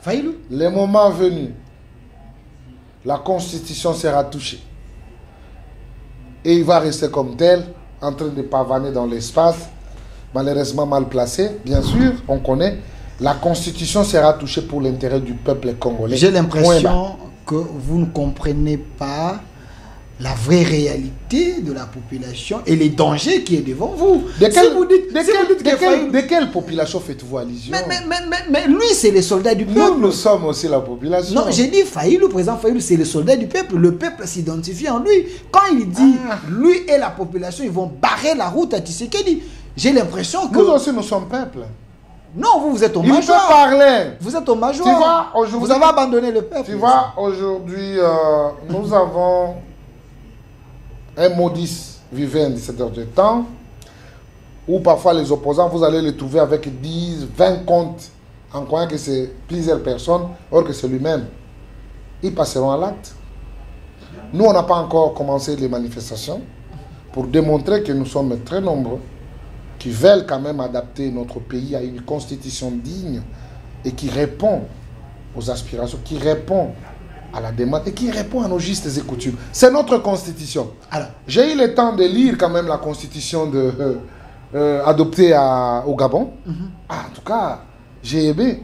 Fayulu. Le moment venu, la constitution sera touchée. Et il va rester comme tel, en train de pavaner dans l'espace, malheureusement mal placé, bien sûr, on connaît. La constitution sera touchée pour l'intérêt du peuple congolais. J'ai l'impression que vous ne comprenez pas la vraie réalité de la population et les dangers qui est devant vous. De quelle population faites-vous allusion? Mais lui, c'est le soldat du peuple. Nous sommes aussi la population. Non, j'ai dit Fayulu, le président Fayulu, c'est le soldat du peuple. Le peuple s'identifie en lui. Quand il dit, lui et la population, ils vont barrer la route à Tshisekedi, j'ai l'impression que... Nous aussi, nous sommes peuple. Non, vous êtes au major. Il peut parler. Vous êtes au major. Tu vois, aujourd'hui... Vous avez abandonné le peuple. Tu vois, aujourd'hui, nous avons... un modis vivant de cette heure de temps, où parfois les opposants, vous allez les trouver avec 10, 20 comptes, en croyant que c'est plusieurs personnes, or que c'est lui-même. Ils passeront à l'acte. Nous, on n'a pas encore commencé les manifestations pour démontrer que nous sommes très nombreux, qui veulent quand même adapter notre pays à une constitution digne et qui répond aux aspirations, qui répond à la demande et qui répond à nos justes et coutumes. C'est notre constitution. Alors, j'ai eu le temps de lire quand même la constitution adoptée au Gabon. En tout cas, j'ai aimé.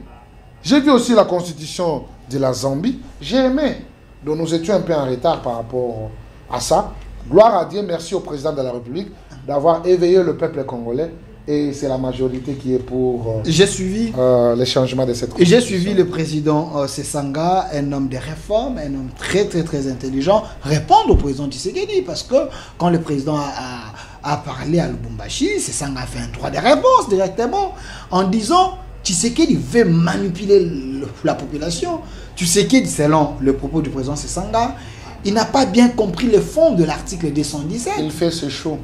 J'ai vu aussi la constitution de la Zambie. J'ai aimé. Donc nous étions un peu en retard par rapport à ça. Gloire à Dieu, merci au président de la République d'avoir éveillé le peuple congolais. Et c'est la majorité qui est pour j'ai suivi les changements de cette constitution. J'ai suivi le président Sesanga, un homme de réforme, un homme très intelligent, répondre au président Tshisekedi. Parce que quand le président a parlé à Lubumbashi, Sesanga a fait un droit de réponse directement en disant Tshisekedi veut manipuler la population. Tshisekedi, selon le propos du président Sesanga, il n'a pas bien compris le fond de l'article 217. Il fait ce show.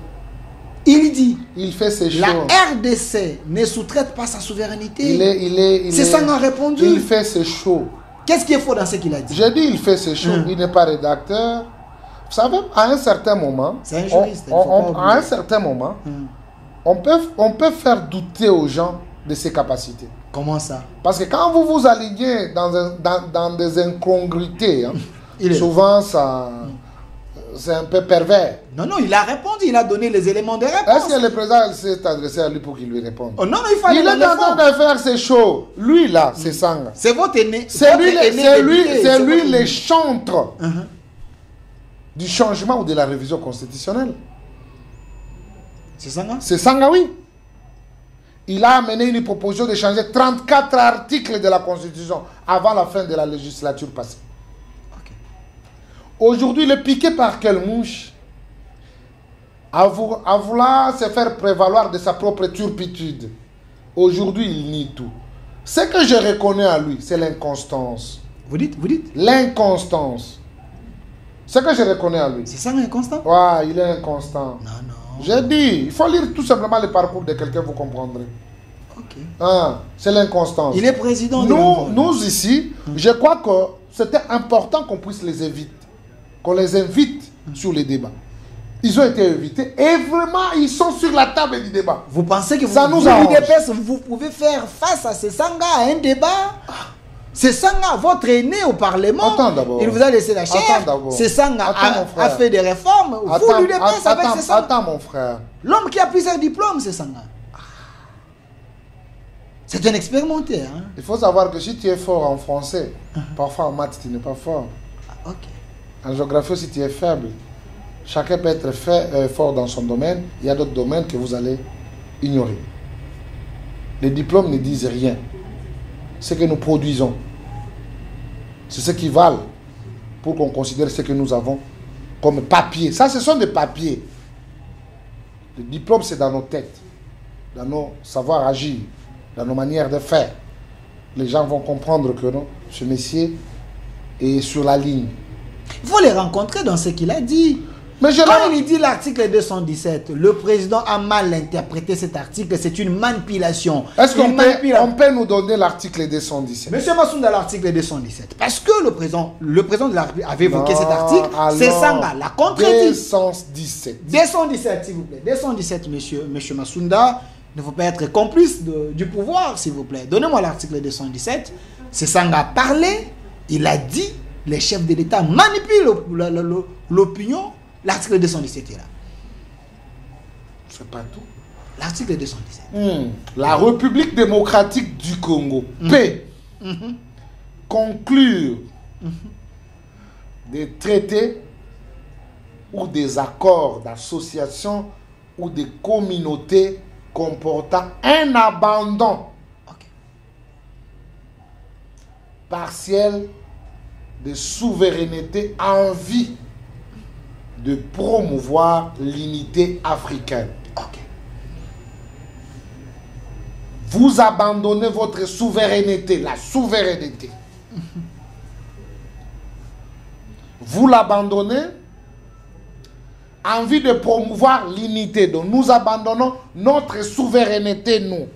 Il dit, il fait ses la RDC ne sous-traite pas sa souveraineté. C'est ça qu'on a répondu. Il fait ses shows. Qu'est-ce qui est faux dans ce qu'il a dit? J'ai dit il fait ses shows. Il n'est pas rédacteur. Vous savez, à un certain moment, c'est un juriste, à un certain moment, on peut faire douter aux gens de ses capacités. Comment ça? Parce que quand vous vous alignez dans des incongruités, souvent ça... c'est un peu pervers. Non, il a répondu, il a donné les éléments de réponse. Est-ce que le président s'est adressé à lui pour qu'il lui réponde? Oh, non, il fallait il est en train de faire ses shows. Lui, là, c'est Sanga. C'est votre aîné. C'est lui le chantre du changement ou de la révision constitutionnelle. C'est Sanga? C'est Sanga, oui. Il a amené une proposition de changer 34 articles de la Constitution avant la fin de la législature passée. Aujourd'hui, il est piqué par quelle mouche? À vouloir se faire prévaloir de sa propre turpitude. Aujourd'hui, il nie tout. Ce que je reconnais à lui, c'est l'inconstance. Vous dites L'inconstance. C'est que je reconnais à lui. C'est ça l'inconstant? Ouais, il est inconstant. Non. J'ai dit, il faut lire tout simplement le parcours de quelqu'un, vous comprendrez. Ok. Hein, c'est l'inconstance. Il est président de Nous ici, je crois que c'était important qu'on puisse les inviter. Qu'on les invite sur les débats. Ils ont été invités et vraiment, ils sont sur la table du débat. Vous pensez que ça vous, nous arrange. Vous pouvez faire face à ces sangas à un débat? C'est Sanga, votre aîné au Parlement, il vous a laissé la chair. C'est Sanga a fait des réformes. Vous lui dépassez avec ces Sanga. Attends, mon frère. L'homme qui a plusieurs diplômes, c'est Sanga. C'est un expérimenté. Hein? Il faut savoir que si tu es fort en français, parfois en maths, tu n'es pas fort. Ok. En géographie aussi, tu es faible. Chacun peut être fort dans son domaine. Il y a d'autres domaines que vous allez ignorer. Les diplômes ne disent rien. Ce que nous produisons, c'est ce qui valent pour qu'on considère ce que nous avons comme papier. Ça, ce sont des papiers. Le diplôme, c'est dans nos têtes, dans nos savoirs agir, dans nos manières de faire. Les gens vont comprendre que non, ce métier est sur la ligne. Il faut les rencontrer dans ce qu'il a dit. Mais quand il dit l'article 217, le président a mal interprété cet article, c'est une manipulation. Est-ce qu'on peut nous donner l'article 217? Monsieur Massounda, l'article 217. Parce que le président de la République avait évoqué cet article, c'est Sanga l'a contredit. 217. 217, s'il vous plaît. 217, monsieur Massounda. Il ne faut pas être complice du pouvoir, s'il vous plaît. Donnez-moi l'article 217. C'est Sanga a parlé, il a dit, les chefs de l'État manipulent l'opinion. L'article 217 est là. C'est pas tout. L'article 217. La République démocratique du Congo peut conclure des traités ou des accords d'association ou des communautés comportant un abandon partiel de souveraineté en vue de promouvoir l'unité africaine. Vous abandonnez votre souveraineté, la souveraineté. Vous l'abandonnez en vue de promouvoir l'unité. Donc nous abandonnons notre souveraineté, nous.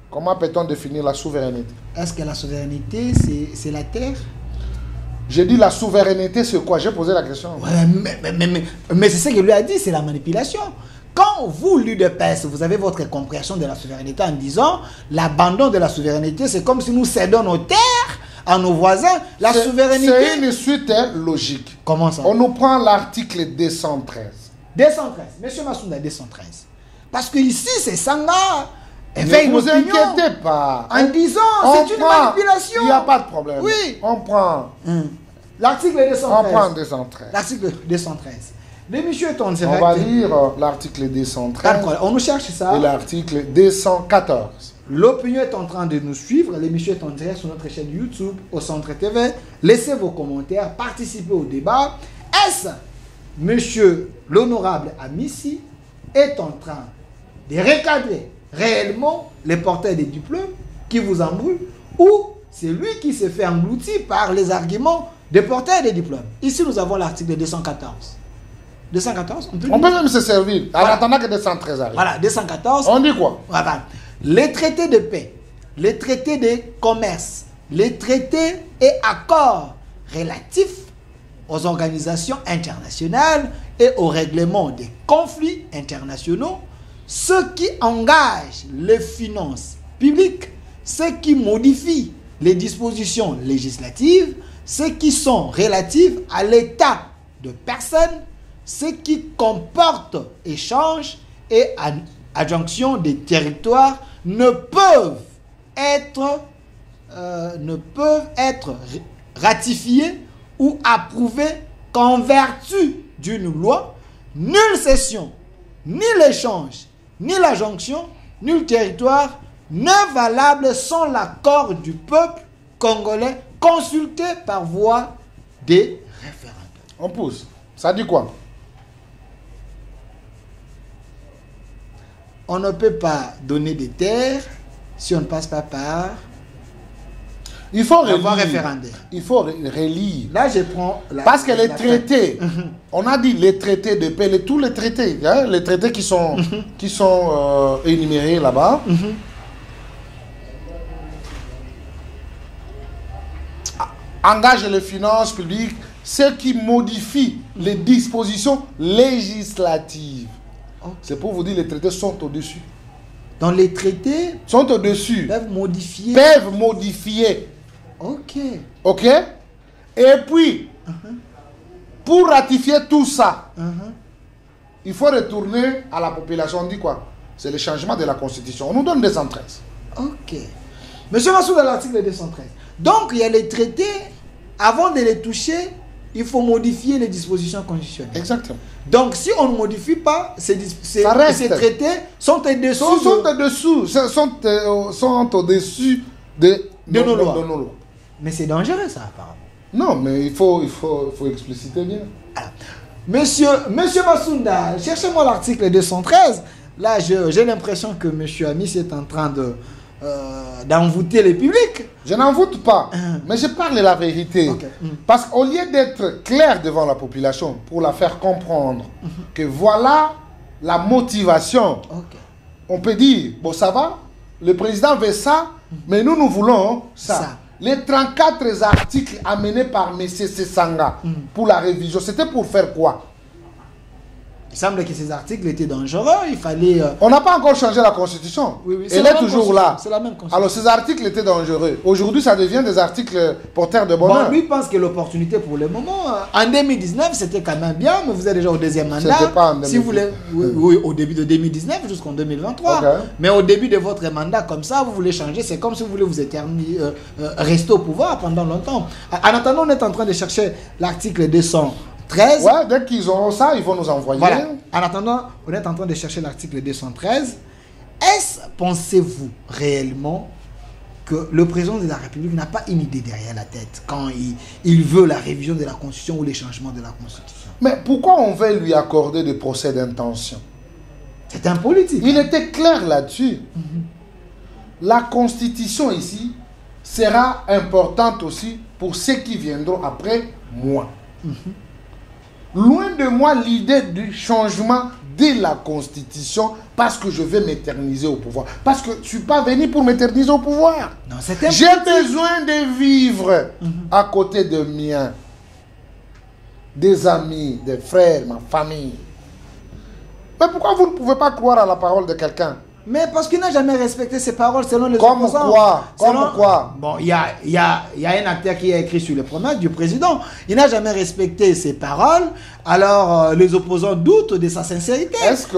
Comment peut-on définir la souveraineté? Est-ce que la souveraineté, c'est la terre? J'ai dit la souveraineté, c'est quoi? J'ai posé la question. Ouais, mais c'est ce qu'il lui a dit, c'est la manipulation. Quand vous, l'UDPS, vous avez votre compréhension de la souveraineté en disant l'abandon de la souveraineté, c'est comme si nous cédons nos terres à nos voisins. La souveraineté... C'est une suite logique. Comment ça? On nous prend l'article 213. 213. Monsieur Massounda, 213. Parce que ici, c'est Sanga. Ne vous inquiétez pas. En disant, c'est une manipulation. Il n'y a pas de problème. Oui. On prend. L'article 213. On prend 213. L'article 213. Les messieurs sont en direct. On va lire l'article 213. On nous cherche ça. Et l'article 214. L'opinion est en train de nous suivre. L'émission est en direct sur notre chaîne YouTube, au Centre TV. Laissez vos commentaires, participez au débat. Est-ce monsieur l'honorable Amissi est en train de recadrer réellement les porteurs des diplômes qui vous embrouillent, ou c'est lui qui se fait engloutir par les arguments des porteurs des diplômes? Ici, nous avons l'article 214. 214, on peut même se servir en attendant que 213 arrive. Voilà, 214. On dit quoi? Voilà. Les traités de paix, les traités de commerce, les traités et accords relatifs aux organisations internationales et au règlement des conflits internationaux, ce qui engage les finances publiques, ce qui modifie les dispositions législatives, ce qui sont relatives à l'état de personnes, ce qui comporte échange et adjonction des territoires ne peuvent être ratifiés ou approuvés qu'en vertu d'une loi. Nulle cession, ni l'échange, ni la jonction, nul territoire n'est valable sans l'accord du peuple congolais consulté par voie des référendums. On pousse. Ça dit quoi? On ne peut pas donner des terres si on ne passe pas par... Il faut la voie relire. référendaire. Il faut relire. Là, je prends... Parce que les traités, on a dit les traités de paix, tous les traités, hein, les traités qui sont énumérés là-bas, engagent les finances publiques, ce qui modifie les dispositions législatives. C'est pour vous dire, les traités sont au-dessus. Donc les traités Sont au-dessus. peuvent modifier... Peuvent modifier. Ok. Ok? Et puis, pour ratifier tout ça, il faut retourner à la population. On dit quoi? C'est le changement de la Constitution. On nous donne 213. Ok. Monsieur Massou, dans l'article 213. Donc, il y a les traités, avant de les toucher, il faut modifier les dispositions constitutionnelles. Exactement. Donc, si on ne modifie pas, ces traités sont au-dessous sont au-dessus de nos lois. de nos lois. Mais c'est dangereux, ça, apparemment. Non, mais il faut expliciter bien. Alors, Monsieur Massounda, cherchez-moi l'article 213. Là, j'ai l'impression que Monsieur Amis est en train d'envoûter le public. Je n'en voute pas, mais je parle la vérité. Okay. Parce qu'au lieu d'être clair devant la population pour la faire comprendre que voilà la motivation, on peut dire, bon ça va, le président veut ça, mais nous voulons ça. Les 34 articles amenés par M. Sessanga pour la révision, c'était pour faire quoi? Il semble que ces articles étaient dangereux, il fallait... On n'a pas encore changé la Constitution. Oui, elle est toujours là. C'est la même Constitution. Alors ces articles étaient dangereux. Aujourd'hui, ça devient des articles porteurs de bonheur. Bon, lui pense que l'opportunité pour le moment, en 2019, c'était quand même bien, mais vous êtes déjà au deuxième mandat. C'était pas en 2019. Si vous voulez, oui, au début de 2019 jusqu'en 2023. Okay. Mais au début de votre mandat, comme ça, vous voulez changer. C'est comme si vous voulez vous rester au pouvoir pendant longtemps. En attendant, on est en train de chercher l'article 213. Ouais, dès qu'ils auront ça, ils vont nous envoyer. Voilà. En attendant, on est en train de chercher l'article 213. Est-ce, pensez-vous réellement, que le président de la République n'a pas une idée derrière la tête quand il veut la révision de la Constitution ou les changements de la Constitution? Mais pourquoi on veut lui accorder des procès d'intention? C'est un politique. Il était clair là-dessus. La Constitution ici sera importante aussi pour ceux qui viendront après moi. Loin de moi l'idée du changement de la Constitution parce que je vais m'éterniser au pouvoir. Parce que je ne suis pas venu pour m'éterniser au pouvoir. J'ai besoin de vivre à côté de miens, des amis, des frères, ma famille. Mais pourquoi vous ne pouvez pas croire à la parole de quelqu'un? Mais parce qu'il n'a jamais respecté ses paroles selon les Comme opposants. quoi? Comme quoi? Bon, il y a un acteur qui a écrit sur les promesses du président. Il n'a jamais respecté ses paroles. Alors, les opposants doutent de sa sincérité.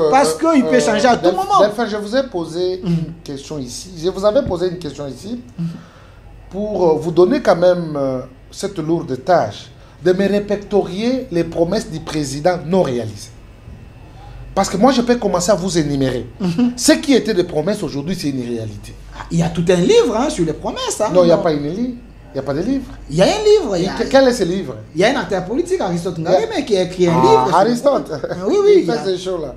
Parce qu'il peut changer à tout moment. Delphin, je vous ai posé une question ici. Je vous avais posé une question ici pour vous donner quand même cette lourde tâche de me répertorier les promesses du président non réalisées. Parce que moi, je peux commencer à vous énumérer. Ce qui était des promesses aujourd'hui, c'est une réalité. Il y a tout un livre sur les promesses. Non, il n'y a pas une livre. Il n'y a pas de livre. Il y a un livre. Quel est ce livre? Il y a un acteur politique, Aristote Ngareme, qui a écrit un livre. Aristote. Oui. Il fait ce show là.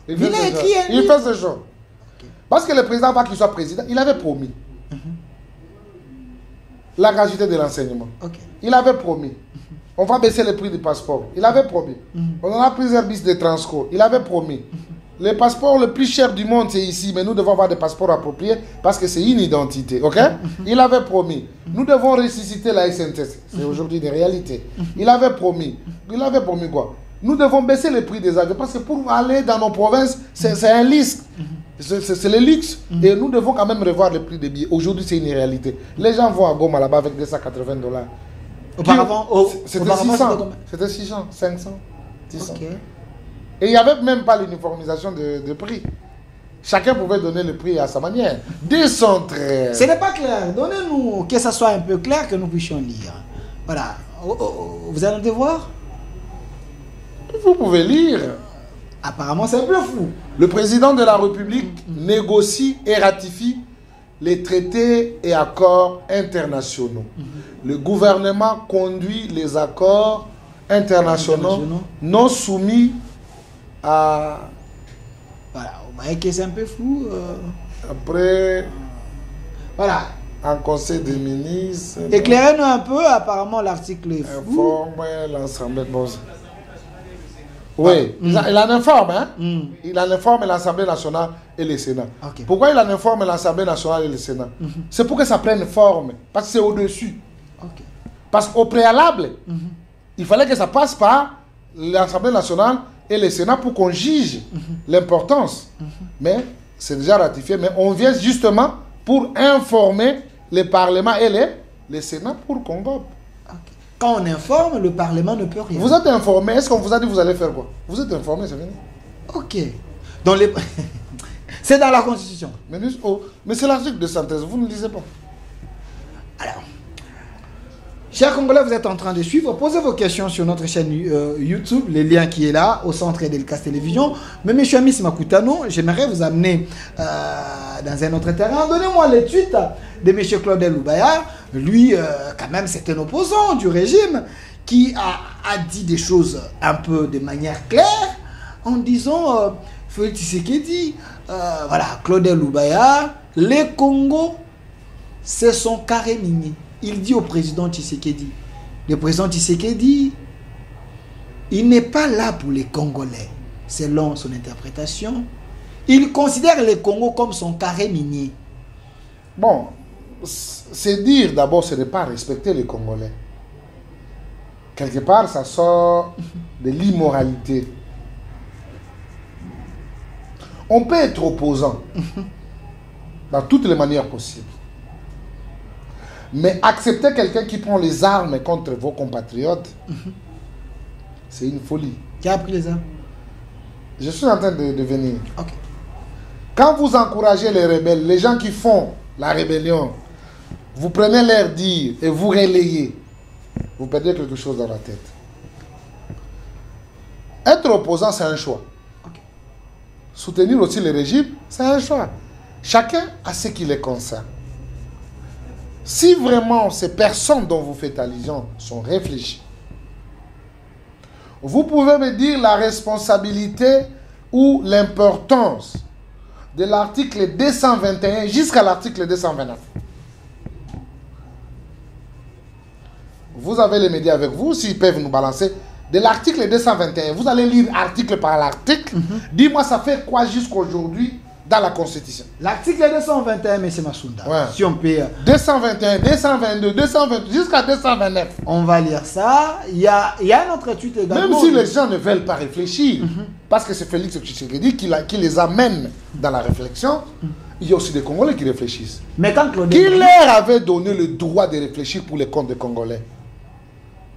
Il a écrit un livre. Il fait ce show. Parce que le président, avant qu'il soit président, il avait promis la gratuité de l'enseignement. Il avait promis. On va baisser le prix du passeport. Il avait promis. On en a plusieurs bus de Transco. Il avait promis. Le passeport le plus cher du monde, c'est ici. Mais nous devons avoir des passeports appropriés parce que c'est une identité. Ok? Il avait promis. Nous devons ressusciter la SNTS. C'est aujourd'hui une réalité. Il avait promis. Il avait promis quoi? Nous devons baisser le prix des avions parce que pour aller dans nos provinces, c'est un luxe. C'est le luxe. Et nous devons quand même revoir le prix des billets. Aujourd'hui, c'est une réalité. Les gens vont à Goma là-bas avec $280. Auparavant, c'était 600, c'était 600, 500, 600. Et il n'y avait même pas l'uniformisation de prix. Chacun pouvait donner le prix à sa manière. 213. Ce n'est pas clair. Donnez-nous que ça soit un peu clair, que nous puissions lire. Voilà. Vous allez voir? Vous pouvez lire. Apparemment, c'est un peu fou. Le président de la République négocie et ratifie les traités et accords internationaux. Le gouvernement conduit les accords internationaux non soumis à... Voilà, vous voyez que c'est un peu flou. Après... Voilà. en conseil des ministres. Éclairez-nous un peu, apparemment l'article est fou. Informe l'Assemblée. Bon. Oui, il en informe, hein? Il en informe l'Assemblée nationale et le Sénat. Okay. Pourquoi il en informe l'Assemblée nationale et le Sénat? C'est pour que ça prenne forme, parce que c'est au-dessus. Okay. Parce qu'au préalable, il fallait que ça passe par l'Assemblée nationale et le Sénat pour qu'on juge l'importance. Mais c'est déjà ratifié, mais on vient justement pour informer le Parlement et le Sénat pour qu'on gobe. Quand on informe, le Parlement ne peut rien. Vous êtes informé, est-ce qu'on vous a dit vous allez faire quoi? Vous êtes informé, c'est fini. Ok. Dans les... c'est dans la Constitution. Mais c'est l'article de synthèse, vous ne lisez pas. Alors, chers Congolais, vous êtes en train de suivre. Posez vos questions sur notre chaîne YouTube, le lien qui est là, au centre d'Elcas Télévision. Mais monsieur Amis Makutano, j'aimerais vous amener dans un autre terrain. Donnez-moi les tweets de monsieur Claudel Loubaya. Lui, quand même, c'est un opposant du régime qui a dit des choses un peu de manière claire en disant, Félix Tshisekedi, voilà, Claudel Loubaya, les Congos, c'est son carré minier. Il dit au président Tshisekedi, le président Tshisekedi, il n'est pas là pour les Congolais, selon son interprétation. Il considère les Congos comme son carré minier. Bon, c'est dire d'abord, ce n'est pas respecter les Congolais. Quelque part, ça sort de l'immoralité. On peut être opposant dans toutes les manières possibles. Mais accepter quelqu'un qui prend les armes contre vos compatriotes, c'est une folie. Qui a pris les armes? Je suis en train de venir. Ok. Quand vous encouragez les rebelles, les gens qui font la rébellion, vous prenez leur dire et vous relayez, vous perdez quelque chose dans la tête. Être opposant, c'est un choix. Okay. Soutenir aussi le régime, c'est un choix. Chacun a ce qui les concerne. Si vraiment ces personnes dont vous faites allusion sont réfléchies, vous pouvez me dire la responsabilité ou l'importance de l'article 221 jusqu'à l'article 229. Vous avez les médias avec vous, s'ils peuvent nous balancer. De l'article 221, vous allez lire article par l'article. Dis-moi, ça fait quoi jusqu'aujourd'hui dans la Constitution? L'article 221, M. Massounda. Ouais. Si on peut... 221, 222, 228, jusqu'à 229. On va lire ça. Il y a un autre tweet également. Même si les gens ne veulent pas réfléchir, parce que c'est Félix Tshisekedi qui les amène dans la réflexion, il y a aussi des Congolais qui réfléchissent. Mais quand Claude... Qui leur avait donné le droit de réfléchir pour les comptes des Congolais?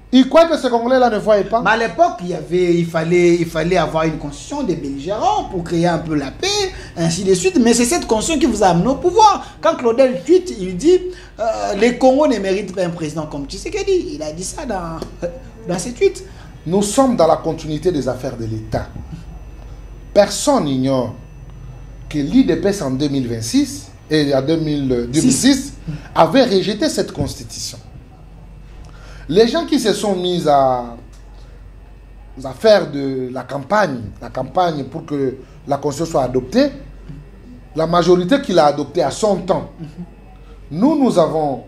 Ils croient que ces Congolais-là ne voyaient pas. Mais à l'époque, il fallait avoir une constitution des belligérants pour créer un peu la paix, ainsi de suite. Mais c'est cette constitution qui vous a amené au pouvoir. Quand Claudel tweet, il dit les Congos ne méritent pas un président comme Tshisekedi. Il a dit ça dans ses tweets. Nous sommes dans la continuité des affaires de l'État. Personne n'ignore que l'IDPS en 2026 et en 2006 avait rejeté cette constitution. Les gens qui se sont mis à faire de la campagne pour que la Constitution soit adoptée, la majorité qui l'a adoptée à son temps, nous avons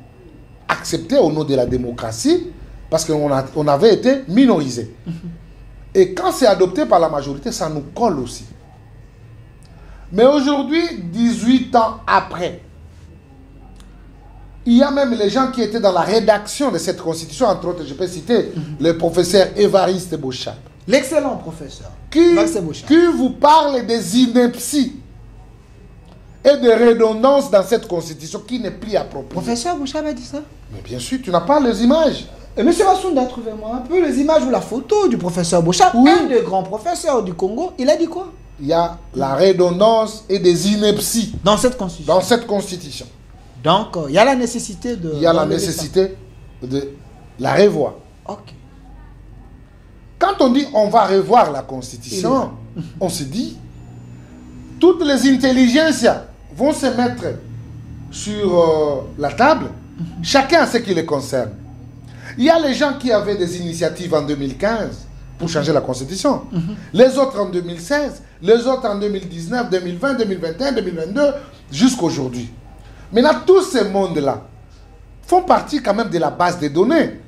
accepté au nom de la démocratie parce qu'on avait été minorisés. Et quand c'est adopté par la majorité, ça nous colle aussi. Mais aujourd'hui, 18 ans après, il y a même les gens qui étaient dans la rédaction de cette constitution, entre autres, je peux citer le professeur Évariste Bochap. L'excellent professeur. Qui vous parle des inepties et des redondances dans cette constitution qui n'est plus appropriée. Professeur Bochap a dit ça? Mais bien sûr, tu n'as pas les images. Et M. Massounda, trouvez-moi un peu les images ou la photo du professeur Bochap, un des grands professeurs du Congo. Il a dit quoi? Il y a la redondance et des inepties dans cette constitution. Dans cette constitution. Donc, il y a la nécessité de... Il y a la nécessité de la revoir. Ok. Quand on dit on va revoir la Constitution, on se dit, toutes les intelligences vont se mettre sur la table, chacun a ce qui les concerne. Il y a les gens qui avaient des initiatives en 2015 pour changer la Constitution. Les autres en 2016, les autres en 2019, 2020, 2021, 2022, jusqu'à aujourd'hui. Maintenant, tous ces mondes-là font partie quand même de la base des données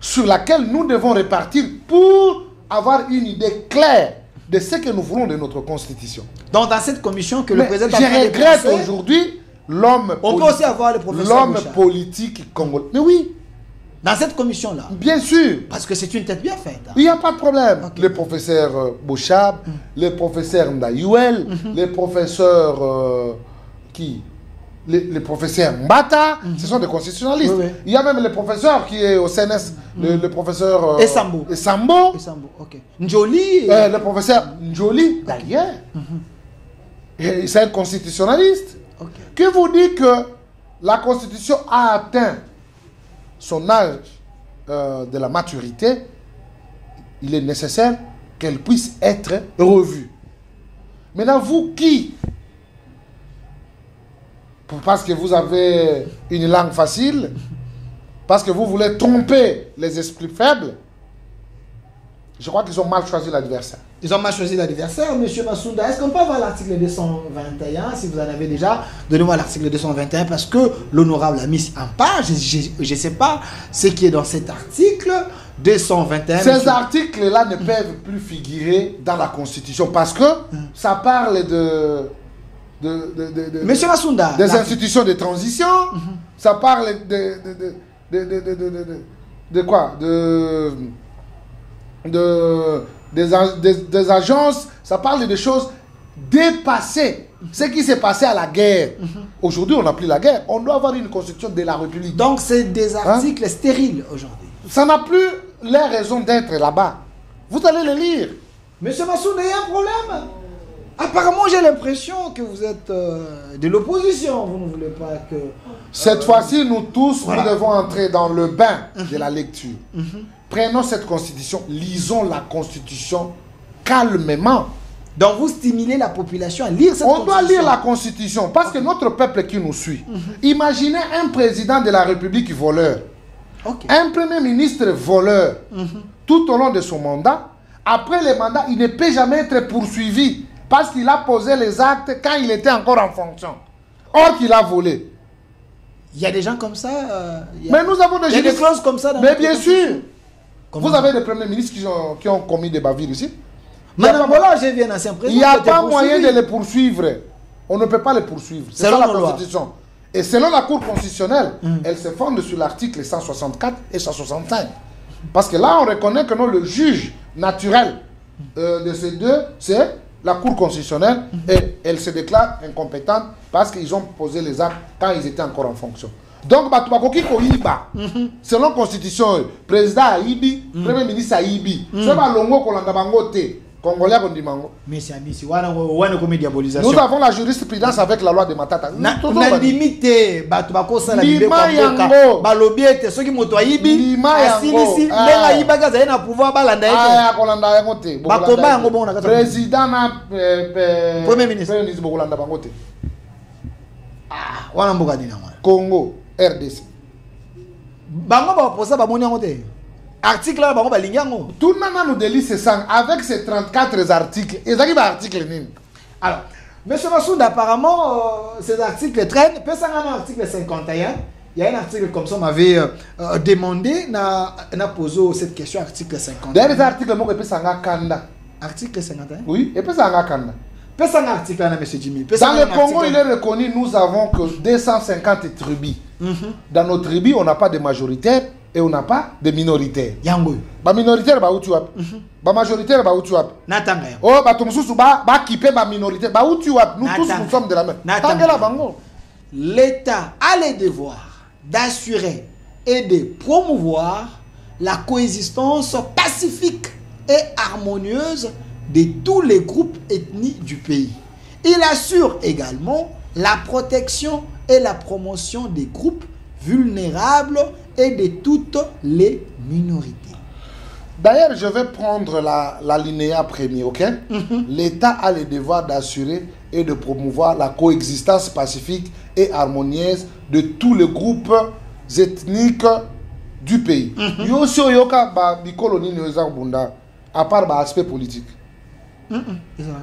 sur laquelle nous devons répartir pour avoir une idée claire de ce que nous voulons de notre constitution. Donc dans cette commission que le président... Je regrette aujourd'hui l'homme politique congolais. Mais oui. Dans cette commission-là. Bien sûr. Parce que c'est une tête bien faite. Il n'y a pas de problème. Le professeur Bouchab, le professeur Ndayouel, le professeur qui les professeurs Mbata, ce sont des constitutionnalistes. Il y a même le professeur qui est au CNS, le professeur Esambo. Esambo, ok. Njoli. Le professeur Njoli, d'ailleurs. C'est un constitutionnaliste. Qui vous dit que la Constitution a atteint son âge de la maturité, il est nécessaire qu'elle puisse être revue. Maintenant, vous qui, parce que vous avez une langue facile, parce que vous voulez tromper les esprits faibles, je crois qu'ils ont mal choisi l'adversaire. Ils ont mal choisi l'adversaire, M. Massounda. Est-ce qu'on peut avoir l'article 221? Si vous en avez déjà, donnez-moi l'article 221 parce que l'honorable a mis en page. Je ne sais pas ce qui est dans cet article 221. Ces articles-là ne peuvent plus figurer dans la Constitution parce que ça parle de Monsieur Massounda, des institutions de transition, ça parle de quoi? Des agences, ça parle de choses dépassées. Ce qui s'est passé à la guerre. Aujourd'hui, on n'a plus la guerre. On doit avoir une constitution de la République. Donc, c'est des articles stériles aujourd'hui. Ça n'a plus les raisons d'être là-bas. Vous allez les lire. Monsieur Massounda, il y a un problème. Apparemment, j'ai l'impression que vous êtes de l'opposition. Vous ne voulez pas que... Cette fois-ci, nous tous, nous devons entrer dans le bain de la lecture. Prenons cette constitution, lisons la constitution calmement. Donc vous stimulez la population à lire cette constitution. On doit lire la constitution parce que notre peuple qui nous suit. Imaginez un président de la République voleur. Un premier ministre voleur. Tout au long de son mandat. Après le mandat, il ne peut jamais être poursuivi parce qu'il a posé les actes quand il était encore en fonction. Or qu'il a volé. Il y a des gens comme ça. Mais nous avons des clauses comme ça. Mais bien sûr. Vous avez des premiers ministres qui ont commis des bavures ici. Madame Bola, je viens d'ancien président. Il n'y a pas moyen de les poursuivre. On ne peut pas les poursuivre. C'est ça la Constitution. Et selon la Cour constitutionnelle, elle se fonde sur l'article 164 et 165. Parce que là, on reconnaît que non, le juge naturel de ces deux, c'est la Cour constitutionnelle. Et elle se déclare incompétente parce qu'ils ont posé les actes quand ils étaient encore en fonction. Donc, selon la Constitution, président Aïbi, premier ministre Aïbi, c'est pas longo kolanda bangote, congolais kondi mango. Mais c'est comme diabolisation. Nous avons la jurisprudence avec la loi de Matata. Na limite, batu bakosa la limite kwa balobiete, ceux qui moto Aïbi, asilisi, lenga Aïba gaza na pouvoir balanda ete. Ah, kolanda yangote. Bakomba yango bon na kata. Président na premier ministre bokolanda bangote. Ah, wana mboka dina mwana. Congo. RDC. Bango ba posa ba moni ngote. Article là bango ba lingango. Tout nana nous délit ce sang avec ces 34 articles. Ezaki ba article nini. Alors, monsieur Massounda, apparemment ces articles traînent. Peut ça un article 51. Il y a un article comme ça, on m'avait demandé na posé cette question article 51. D'ailleurs, les articles moi peut ça kanda. Article 51. Oui, et peut ça kanda. Dans le Congo, il est reconnu, nous avons que 250 tribus. Dans nos tribus, on n'a pas de majoritaires et on n'a pas de minoritaires. Ba minoritaire ba utu wap. Ba majoritaire ba utu wap. Oh, ba tomsusu ba kipe ba minoritaire ba utu wap. Nous tous nous sommes de la même. Tangela bango. L'État a le devoir d'assurer et de promouvoir la coexistence pacifique et harmonieuse de tous les groupes ethniques du pays. Il assure également la protection et la promotion des groupes vulnérables et de toutes les minorités. D'ailleurs, je vais prendre l'alinéa premier, ok? L'État a le devoir d'assurer et de promouvoir la coexistence pacifique et harmonieuse de tous les groupes ethniques du pays. Yo yoka ba bikoloni bunda à part l'aspect politique.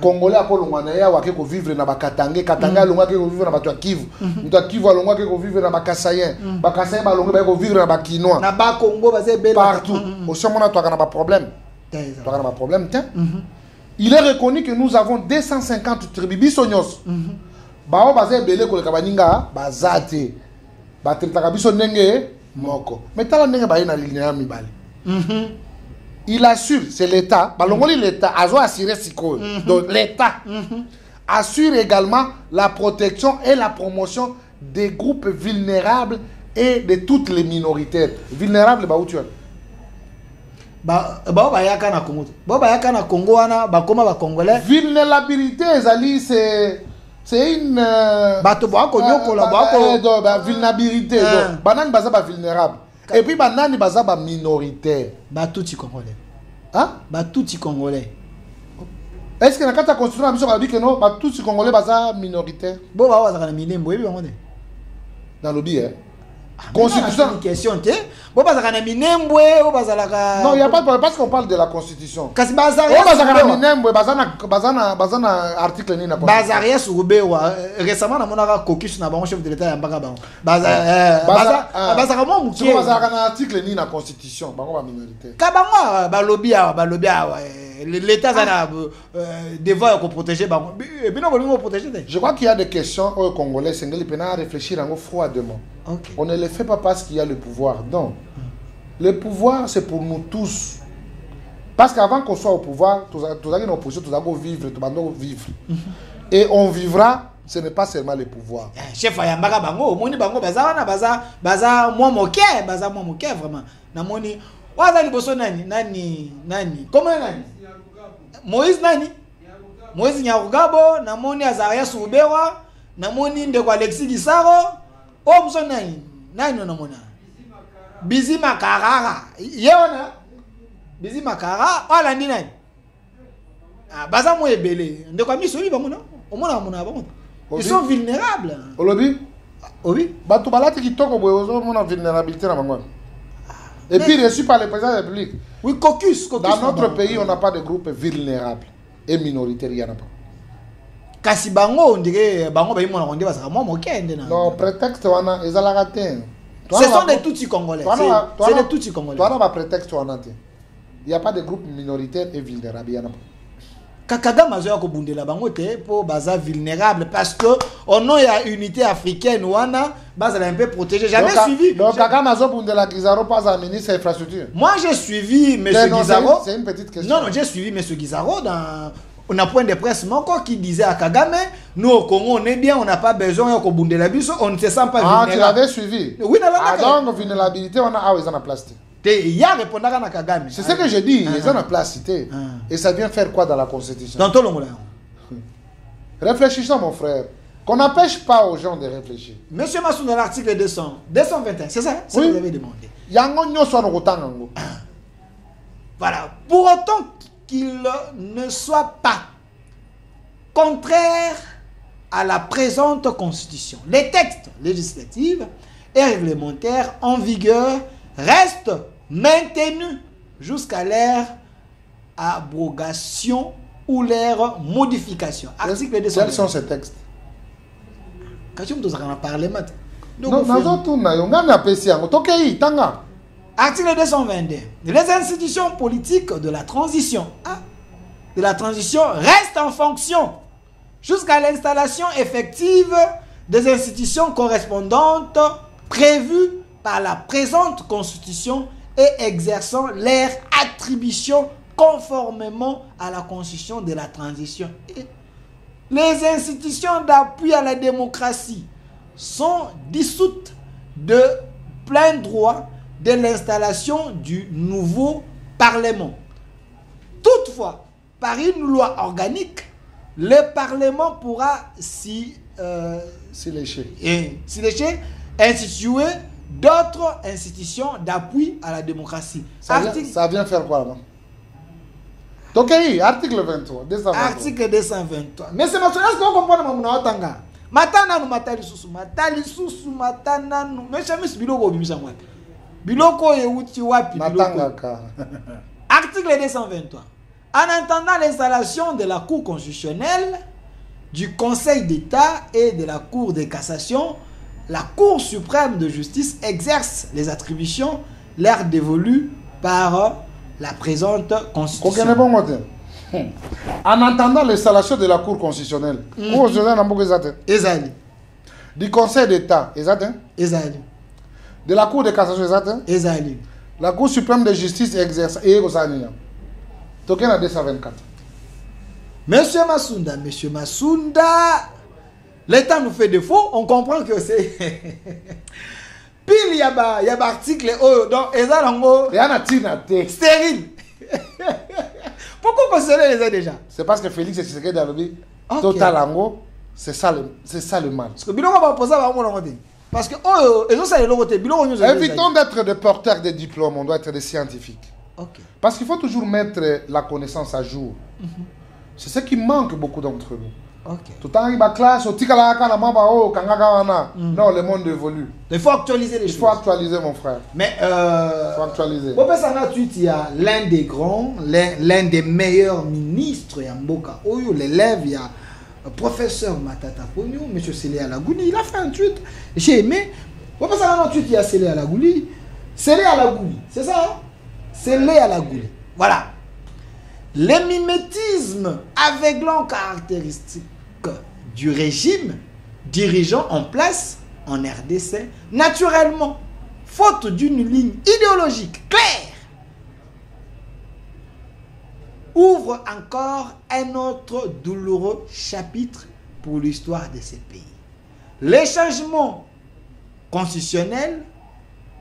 Congolais a kolongwana ya wake ko vivre na bakatangé katanga longa ke ko vivre na bato Kivu muto Kivu longa ke ko vivre na bakasayen bakasayen ba longa ba ko vivre na bakinois na ba Congo ba ze bela partout au somona to kana ba problème to kana ba problème tiens il est reconnu que nous avons 250 tribus bisonyos bao baze belé ko le kabaninga bazate batritaka biso ndenge moko mais tala ndenge ba ina ligne mibale il assure, c'est l'État. L'État a assuré Siko. Donc l'État assure également la protection et la promotion des groupes vulnérables et de toutes les minorités. Vulnérables, où tu es? Vulnérabilité, c'est une vulnérabilité. Banane baza vulnérable. Et puis, banani baza ba minoritaire. Batouti congolais. Hein? Batouti congolais. Est-ce que dans la constitution, on a dit que non, batouti congolais baza minoritaire? Bon, bah, on a minembo, oui, on est. Dans le billet. Constitution. Une question, tu sais. Bon, bah, on a minembo, on va la. Non, il n'y a pas de problème parce qu'on parle de la constitution. Kasi bazaria. Oh, bazana minembo, bazana article ni na. Bazaria Soubewa. Récemment, on a caucus na bon chef de l'État ya Mbagaba. Bazara mo mukie. Bazara na article ni na constitution, bango ba minorité. Kabangwa balobia l'État a devoir de protéger bango. Bino ko protéger. Je crois qu'il y a des questions aux Congolais, Sengeli pena réfléchir en froidement. Okay. On ne le fait pas parce qu'il y a le pouvoir. Non. Le pouvoir, c'est pour nous tous. Parce qu'avant qu'on soit au pouvoir, tous les oppositions, tous allons vivre, tous allons vivre. Et on vivra, ce n'est pas seulement le pouvoir. Chef Ayambaka Bango, Moni Bango, Baza, moi moqué, vraiment. Namoni, Wazali Bosso Nani. Comment Nani? Moïse Nani? Moïse Nyarugabo, Namoni Azaria Soubewa, Namoni Ndeko Alexis Gisaro. Oh, mso nani namona Bizi Makarara yeona Bizi Makara wala ndi nani baza mo ebele ndeko miso yi bamona omona mona bango ils sont vulnérables olobi obi bato balati kitoko boyo zo mona vulnérabilité na bango et puis reçu par le président de la République. Oui, caucus dans notre pays on n'a pas de groupe vulnérable et minoritaire, il y en a pas. Kasi bango on dirait bango ba yimona konde basaka mo mokende na. Non, prétexte wana ezalaka te. Ce sont des Tutsi congolais. C'est des Tutsi congolais. Toi na prétexte wana te. Il y a pas de groupe minoritaire et vulnérable, il y en a pas. Kakaga mazoya ko bundela bango te pour baza vulnérable parce que au nom ya unité africaine wana baza un peu protégé. Jamais suivi. Donc Kakaga mazo bundela Guizaro pas un ministre infrastructure. Moi j'ai suivi monsieur Guizaro. C'est une petite question. Non, j'ai suivi monsieur Guizaro dans on a point de presse moko qui disait à Kagame, nous au Congo on est bien, on n'a pas besoin de bundela biso, on ne se sent pas vulnérable. Ah, tu l'avais suivi. Oui, donc vulnérabilité on a ils en a place. Il y a répondre à Kagame. C'est ce que je dis, ils en a place. Et ça vient faire quoi dans la constitution? Dans tout le monde. Réfléchissons mon frère. Qu'on n'empêche pas aux gens de réfléchir. Monsieur Massou dans l'article 221, c'est ça? C'est ce que vous avez demandé. Voilà. Pour autant qu'il ne soit pas contraire à la présente constitution, les textes législatifs et réglementaires en vigueur restent maintenus jusqu'à leur abrogation ou leur modification. Article 221. Quels sont ces textes? Article 222. Les institutions politiques de la transition restent en fonction jusqu'à l'installation effective des institutions correspondantes prévues par la présente constitution et exerçant leurs attributions conformément à la constitution de la transition. Et les institutions d'appui à la démocratie sont dissoutes de plein droit de l'installation du nouveau Parlement. Toutefois, par une loi organique, le Parlement pourra s'y lécher, instituer d'autres institutions d'appui à la démocratie. Ça vient faire quoi là? Donc, article 23, 223. Article 223. Mais c'est maintenant ce qu'on comprend dans mon otanga. Matana nous matali susu matana nous. Mais jamais ce biloko bimisa moi. Biloko e uti wapi biloko. Matangaka. Article 223. En attendant l'installation de la Cour constitutionnelle, du Conseil d'État et de la Cour de cassation, la Cour suprême de justice exerce les attributions leur dévolues par la présente Constitution. En attendant l'installation de la Cour constitutionnelle, du Conseil d'État, de la Cour de cassation, la Cour suprême de justice exerce et Token à 224. Monsieur Massounda, l'État nous fait défaut, on comprend que c'est... Pile, il y a un article, donc, il y a stérile. Pourquoi considérer les aides déjà? C'est parce que Félix Tshisekedi Dalobi, Total Ango, c'est ça le mal. Parce que Bilongo va poser à mon parce que évitons d'être des porteurs de diplômes, on doit être des scientifiques. Okay. Parce qu'il faut toujours mettre la connaissance à jour. C'est ce qui manque beaucoup d'entre nous. Tout le temps, il y a classe, non, le monde évolue. Il faut actualiser les choses. Il faut actualiser, mon frère. Mais, il faut actualiser. Il y a l'un des grands, l'un des meilleurs ministres, Yamboka Oyo, l'élève, il y a le professeur Matata Pogno, M. Sélé Alagouli, il a fait un tweet. J'ai aimé. Il y a Sélé Alagouli. Sélé Alagouli, c'est ça, hein? Sélé Alagouli. Voilà. Les mimétismes aveuglant caractéristiques du régime dirigeant en place en RDC, naturellement, faute d'une ligne idéologique claire, ouvre encore un autre douloureux chapitre pour l'histoire de ces pays. Les changements constitutionnels,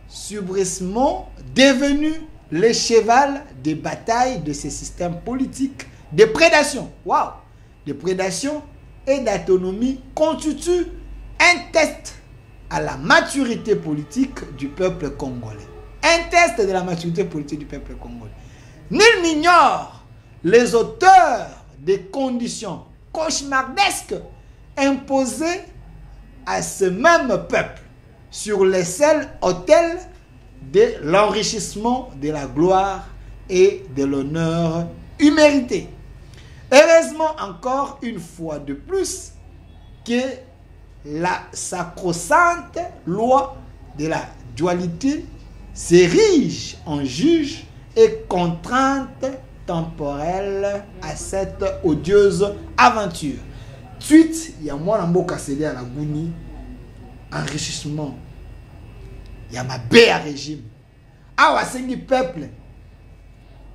subrissement devenus le cheval de bataille de ces systèmes politiques de prédation. Waouh! De prédation et d'autonomie constituent un test à la maturité politique du peuple congolais. Un test de la maturité politique du peuple congolais. Nul n'ignore les auteurs des conditions cauchemardesques imposées à ce même peuple sur les seuls autels de l'enrichissement, de la gloire et de l'honneur immérité. Heureusement, encore une fois de plus, que la sacro-sainte loi de la dualité s'érige en juge et contrainte temporelle à cette odieuse aventure. Suite, il y a moi dans Mboka Sélé à la Gouni, enrichissement. Il y a ma belle régime. Ah, c'est le peuple.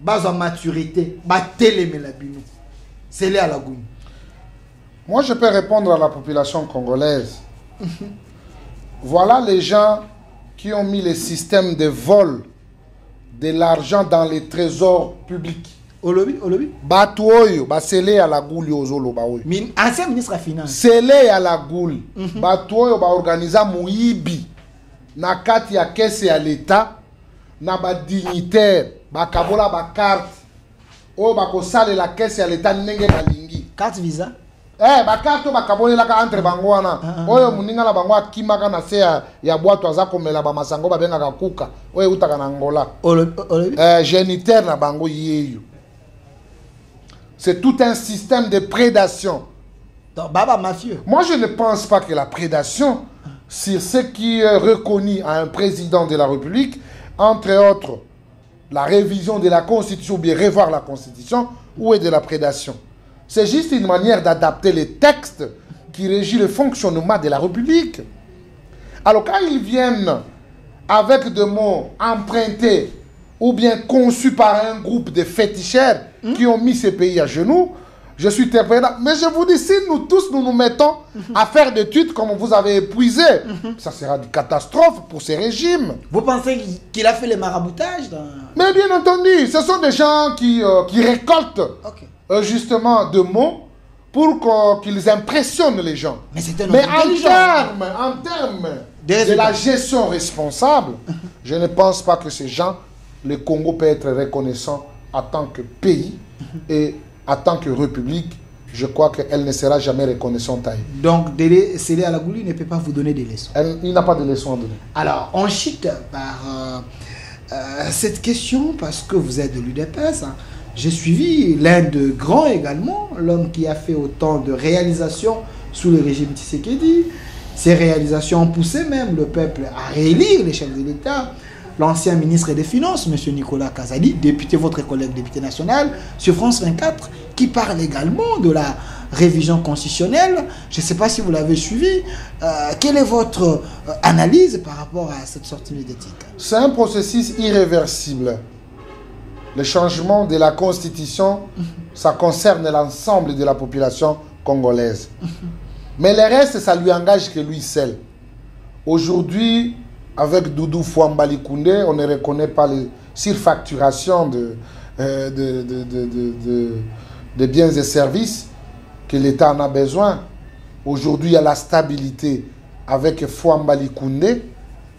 Bas en maturité. Bas télémé la binou. C'est là à la Gouni. Moi, je peux répondre à la population congolaise. Voilà les gens qui ont mis les systèmes de vol de l'argent dans les trésors publics. Olobi. Batuoyo, basele à la gouli ozolo baoyo. Ancien ministre des Finances. Sele à la gouli. Batuoyo ba organisa muibi. Na kati ya kese ya l'État, na ba dignitaire, ba kabola ba carte. O ba ko sale la kese ya l'État nenge balingi. Carte visa. Ba carte ba kabole la ka entre bango wana. Oyo muninga la bango akimaka na se ya boato aza komela ba masango ba benga ka kuka. Oyo utaka na Angola. Olobi. Génitaire na bango yeyo. C'est tout un système de prédation. Donc, baba mafieux. Moi, je ne pense pas que la prédation, sur ce qui est reconnu à un président de la République, entre autres, la révision de la Constitution ou bien revoir la Constitution, ou est de la prédation. C'est juste une manière d'adapter les textes qui régissent le fonctionnement de la République. Alors, quand ils viennent avec des mots empruntés ou bien conçus par un groupe de féticheurs qui ont mis ces pays à genoux, je suis interpellé. Mais je vous dis, si nous tous nous mettons à faire des tweets comme vous avez épuisé, ça sera une catastrophe pour ces régimes. Vous pensez qu'il a fait le maraboutage Mais bien entendu, ce sont des gens qui récoltent justement des mots pour qu'ils impressionnent les gens. Mais en termes de la gestion responsable, je ne pense pas que ces gens, le Congo peut être reconnaissant en tant que pays et en tant que république. Je crois qu'elle ne sera jamais reconnaissante à elle. Donc, Sélé Alagouli ne peut pas vous donner des leçons. Il n'a pas de leçons à donner. Alors, on chute par cette question parce que vous êtes de l'UDPS. Hein. j'ai suivi l'un de grands également, l'homme qui a fait autant de réalisations sous le régime Tshisekedi. Ces réalisations ont poussé même le peuple à réélire les chefs de l'État. L'ancien ministre des Finances, M. Nicolas Kazadi, député, votre collègue député national, sur France 24, qui parle également de la révision constitutionnelle. Je ne sais pas si vous l'avez suivi. Quelle est votre analyse par rapport à cette sortie médiatique? C'est un processus irréversible. Le changement de la Constitution, ça concerne l'ensemble de la population congolaise. Mais le reste, ça lui engage que lui seul. Aujourd'hui, avec Doudou Fouambali Koundé, on ne reconnaît pas les surfacturations de biens et services que l'État en a besoin. Aujourd'hui, il y a la stabilité avec Fouambali Koundé.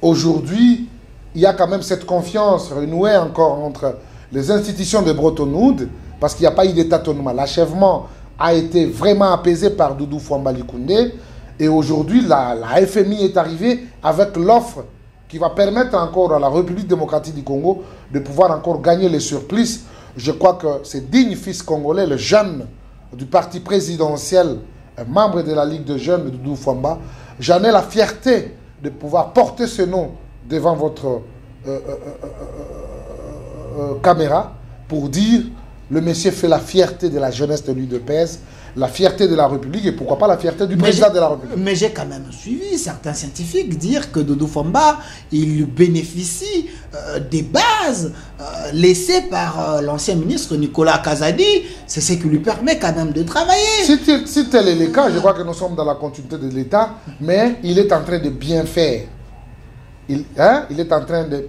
Aujourd'hui, il y a quand même cette confiance renouée encore entre les institutions de Bretton Woods, parce qu'il n'y a pas eu d'état tâtonnement. L'achèvement a été vraiment apaisé par Doudou Fouambali Koundé. Et aujourd'hui, la FMI est arrivée avec l'offre qui va permettre encore à la République démocratique du Congo de pouvoir encore gagner les surplus. Je crois que ce digne fils congolais, le jeune du parti présidentiel, un membre de la Ligue de jeunes de Doudou Fouamba, j'en ai la fierté de pouvoir porter ce nom devant votre caméra pour dire le monsieur fait la fierté de la jeunesse de l'UDPS, la fierté de la République et pourquoi pas la fierté du président de la République. Mais j'ai quand même suivi certains scientifiques dire que Doudou Fouamba, il bénéficie des bases laissées par l'ancien ministre Nicolas Kazadi. C'est ce qui lui permet quand même de travailler. Si tel est le cas, je crois que nous sommes dans la continuité de l'État, mais il est en train de bien faire. Il est en train de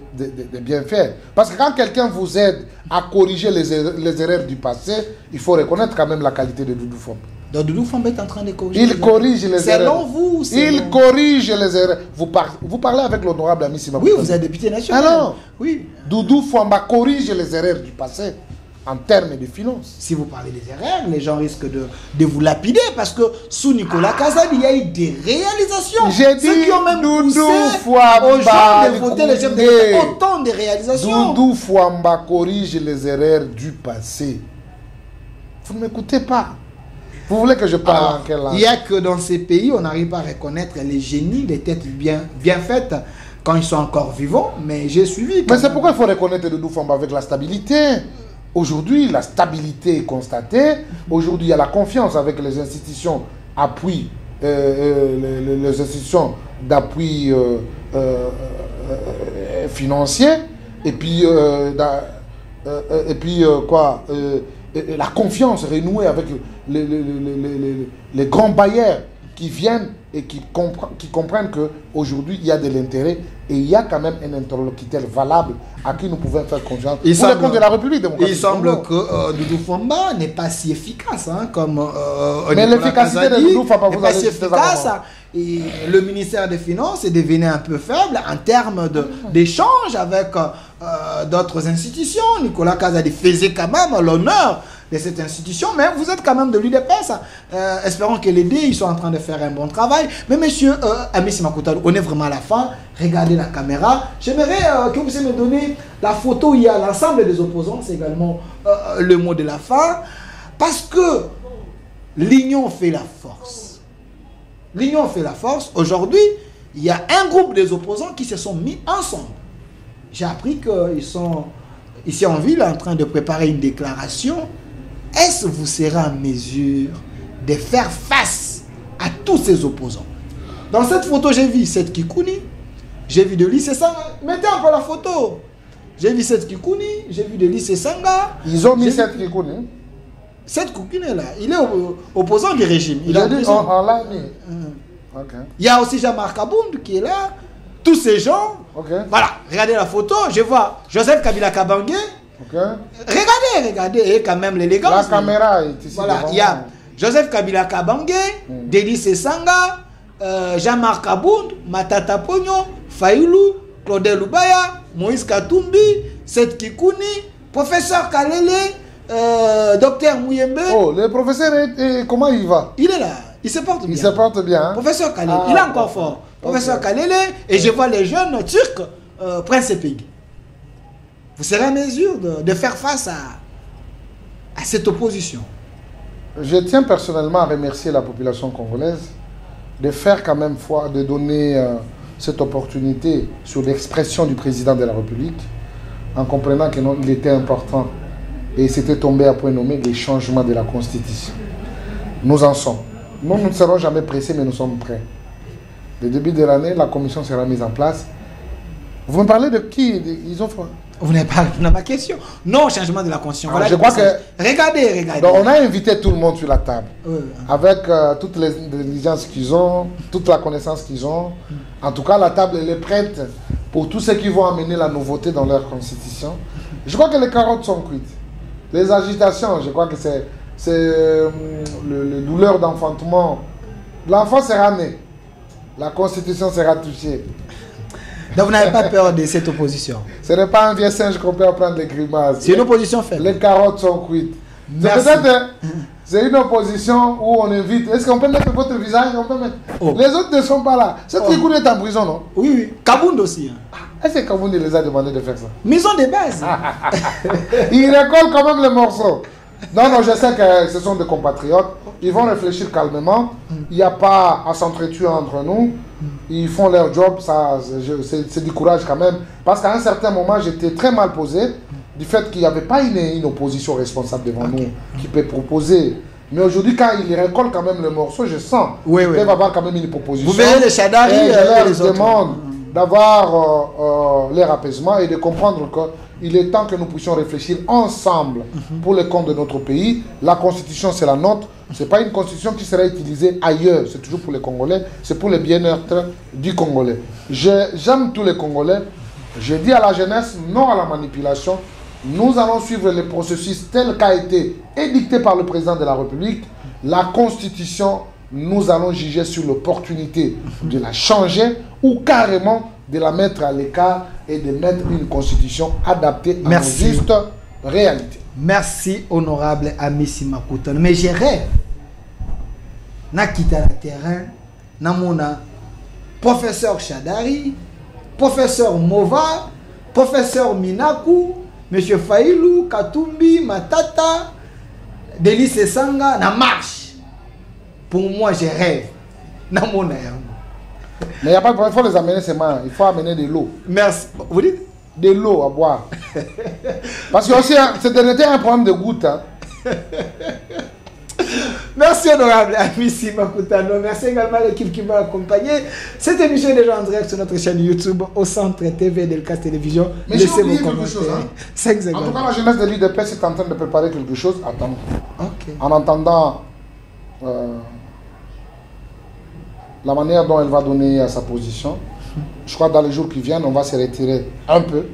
bien faire. Parce que quand quelqu'un vous aide à corriger les erreurs du passé, il faut reconnaître quand même la qualité de Doudou Fouamba. Donc Doudou Fouamba est en train de corriger les erreurs. Il corrige les erreurs. Selon vous, il corrige les erreurs. Vous parlez avec l'honorable ami Sima. Oui, vous êtes député national. Alors, oui. Doudou Fouamba corrige les erreurs du passé en termes de finances. Si vous parlez des erreurs, les gens risquent de vous lapider parce que sous Nicolas Kazadi, il y a eu des réalisations. J'ai dit ceux qui ont même poussé aux gens de voter les chefs de l'État. Autant de réalisations. Doudou Fouamba corrige les erreurs du passé. Vous ne m'écoutez pas. Vous voulez que je parle en quelle langue? Il n'y a que dans ces pays, on n'arrive pas à reconnaître les génies, les têtes bien faites quand ils sont encore vivants. Mais j'ai suivi. Mais c'est pourquoi il faut reconnaître Doudou Fouamba avec la stabilité. Aujourd'hui, la stabilité est constatée. Aujourd'hui, il y a la confiance avec les institutions d'appui financier. Et puis, la confiance renouée avec les grands bailleurs qui viennent et qui comprennent qu'aujourd'hui, il y a de l'intérêt et il y a quand même un interlocuteur valable à qui nous pouvons faire confiance. Il pour le compte de la République démocratique. Il semble que Doudou Fouamba n'est pas si efficace comme mais l'efficacité de Doudou Fouamba, vous n'est pas si efficace. Et le ministère des Finances est devenu un peu faible en termes d'échanges avec d'autres institutions. Nicolas Kazadi faisait quand même l'honneur de cette institution, mais vous êtes quand même de l'UDPS. Espérons que les deux, ils sont en train de faire un bon travail. Mais monsieur Amissi Makoutadou, on est vraiment à la fin. Regardez la caméra. J'aimerais que vous puissiez me donner la photo où il y a l'ensemble des opposants. C'est également le mot de la fin. Parce que l'union fait la force. L'union fait la force. Aujourd'hui, il y a un groupe des opposants qui se sont mis ensemble. J'ai appris qu'ils sont ici en ville en train de préparer une déclaration. Est-ce que vous serez en mesure de faire face à tous ces opposants? Dans cette photo, j'ai vu Seth Kikouni, j'ai vu de lycée Sanga. Mettez encore la photo. J'ai vu Seth Kikouni, j'ai vu de lycée Sanga. Ils ont mis Seth Kikouni. Seth Kikouni est là. Il est opposant du régime. Il a dit on l'a mis. Okay. Il y a aussi Jean-Marc Abound qui est là. Tous ces gens. Okay. Voilà, regardez la photo. Je vois Joseph Kabila Kabange. Okay. Regardez, et quand même l'élégance. La caméra est ici. Voilà, il y a Joseph Kabila Kabange, Denis Sesanga, Jean-Marc Abound, Matata Pogno, Fayoulou, Claudel Loubaya, Moïse Katumbi, Seth Kikouni, professeur Kalele, docteur Mouyembe. Oh, le professeur, comment il va? Il est là, il se porte bien. Il se porte bien. Hein? Professeur Kalele, il est encore fort. Professeur Kalele, et je vois les jeunes turcs, Prince Epig. Vous serez en mesure de faire face à cette opposition? Je tiens personnellement à remercier la population congolaise de faire quand même foi, de donner cette opportunité sur l'expression du président de la République, en comprenant qu'il était important et c'était tombé à point nommé les changements de la Constitution. Nous en sommes. Nous ne serons jamais pressés, mais nous sommes prêts. Le début de l'année, la commission sera mise en place. Vous me parlez de qui? Ils ont fait... Vous n'avez pas répondu à ma question. Non au changement de la Constitution. Voilà, je crois que... Regardez. Donc on a invité tout le monde sur la table. Avec toutes les intelligences qu'ils ont, toute la connaissance qu'ils ont. En tout cas, la table elle est prête pour tous ceux qui vont amener la nouveauté dans leur constitution. Je crois que les carottes sont cuites. Les agitations, je crois que c'est le douleur d'enfantement. L'enfant sera né. La constitution sera touchée. Donc vous n'avez pas peur de cette opposition? Ce n'est pas un vieux singe qu'on peut apprendre des grimaces. C'est une opposition faible. Les carottes sont cuites. C'est une opposition où on invite. Est-ce qu'on peut mettre votre visage? On peut mettre... Les autres ne sont pas là. Cette Trikoun est en prison, non? Oui. Kabound aussi. Est-ce que Kabound les a demandé de faire ça? Mais ils ont des bases. Ils récoltent quand même les morceaux. Non, je sais que ce sont des compatriotes. Ils vont réfléchir calmement. Il n'y a pas à s'entretuer entre nous. Ils font leur job. C'est du courage quand même. Parce qu'à un certain moment, j'étais très mal posé du fait qu'il n'y avait pas une opposition responsable devant nous qui peut proposer. Mais aujourd'hui, quand ils récoltent quand même le morceau, je sens qu'ils peuvent avoir quand même une proposition. Vous verrez les Chadari et je leur demande d'avoir leur apaisement et de comprendre qu'il est temps que nous puissions réfléchir ensemble pour le compte de notre pays. La constitution, c'est la nôtre. Ce n'est pas une constitution qui sera utilisée ailleurs. C'est toujours pour les Congolais. C'est pour le bien-être du Congolais. J'aime tous les Congolais. Je dis à la jeunesse, non à la manipulation. Nous allons suivre le processus tel qu'a été édicté par le président de la République. La constitution, nous allons juger sur l'opportunité de la changer ou carrément de la mettre à l'écart et de mettre une constitution adaptée à nos justes réalités. Merci, honorable Amissi Makutano. Mais j'ai rêve. Na quitté le terrain, na mona professeur Chadari, professeur Mova, professeur Minaku, monsieur Failou, Katumbi, Matata, Delis Sanga, na marche. Pour moi, j'ai rêve. Na mona. Mais il n'y a pas de problème, il faut les amener ces mains. Il faut amener de l'eau. Merci. Vous dites? De l'eau à boire. Parce que aussi, c'était un problème de goutte. Hein. Merci honorable Amissi Makutano. Merci également à l'équipe qui m'a accompagné. Cette émission est déjà en direct sur notre chaîne YouTube au Centre TV d'Elkas Télévision. Mais laissez vos commentaires. Hein. En tout cas, la jeunesse de l'UDPS est en train de préparer quelque chose. Attends. En entendant la manière dont elle va donner sa position, je crois que dans les jours qui viennent, on va se retirer un peu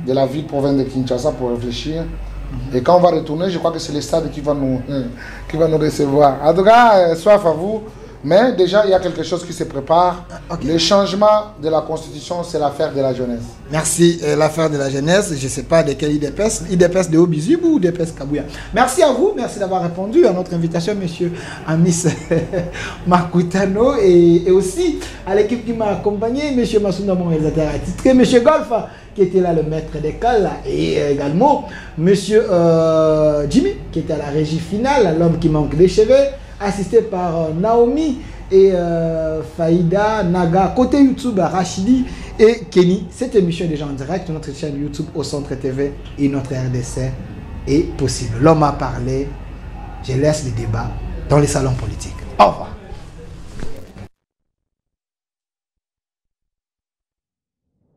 de la ville-province de Kinshasa pour réfléchir. Et quand on va retourner, je crois que c'est le stade qui va nous recevoir. En tout cas, soif à vous. Mais déjà, il y a quelque chose qui se prépare. Le changement de la Constitution, c'est l'affaire de la jeunesse. Merci. L'affaire de la jeunesse, je ne sais pas de quel IDPS. IDPS de Obizib ou IDPS Kabouya. Merci à vous. Merci d'avoir répondu à notre invitation, monsieur Amissi Makutano. Et aussi à l'équipe qui m'a accompagné, monsieur Massouna, mon réalisateur attitré, monsieur Golfa, qui était là le maître d'école, et également monsieur Jimmy, qui était à la régie finale, l'homme qui manque des cheveux, assisté par Naomi et Faïda, Naga, côté YouTube, Rachidi et Kenny. Cette émission est déjà en direct sur notre chaîne YouTube au Centre TV et notre RDC est possible. L'homme a parlé, je laisse le débat dans les salons politiques. Au revoir.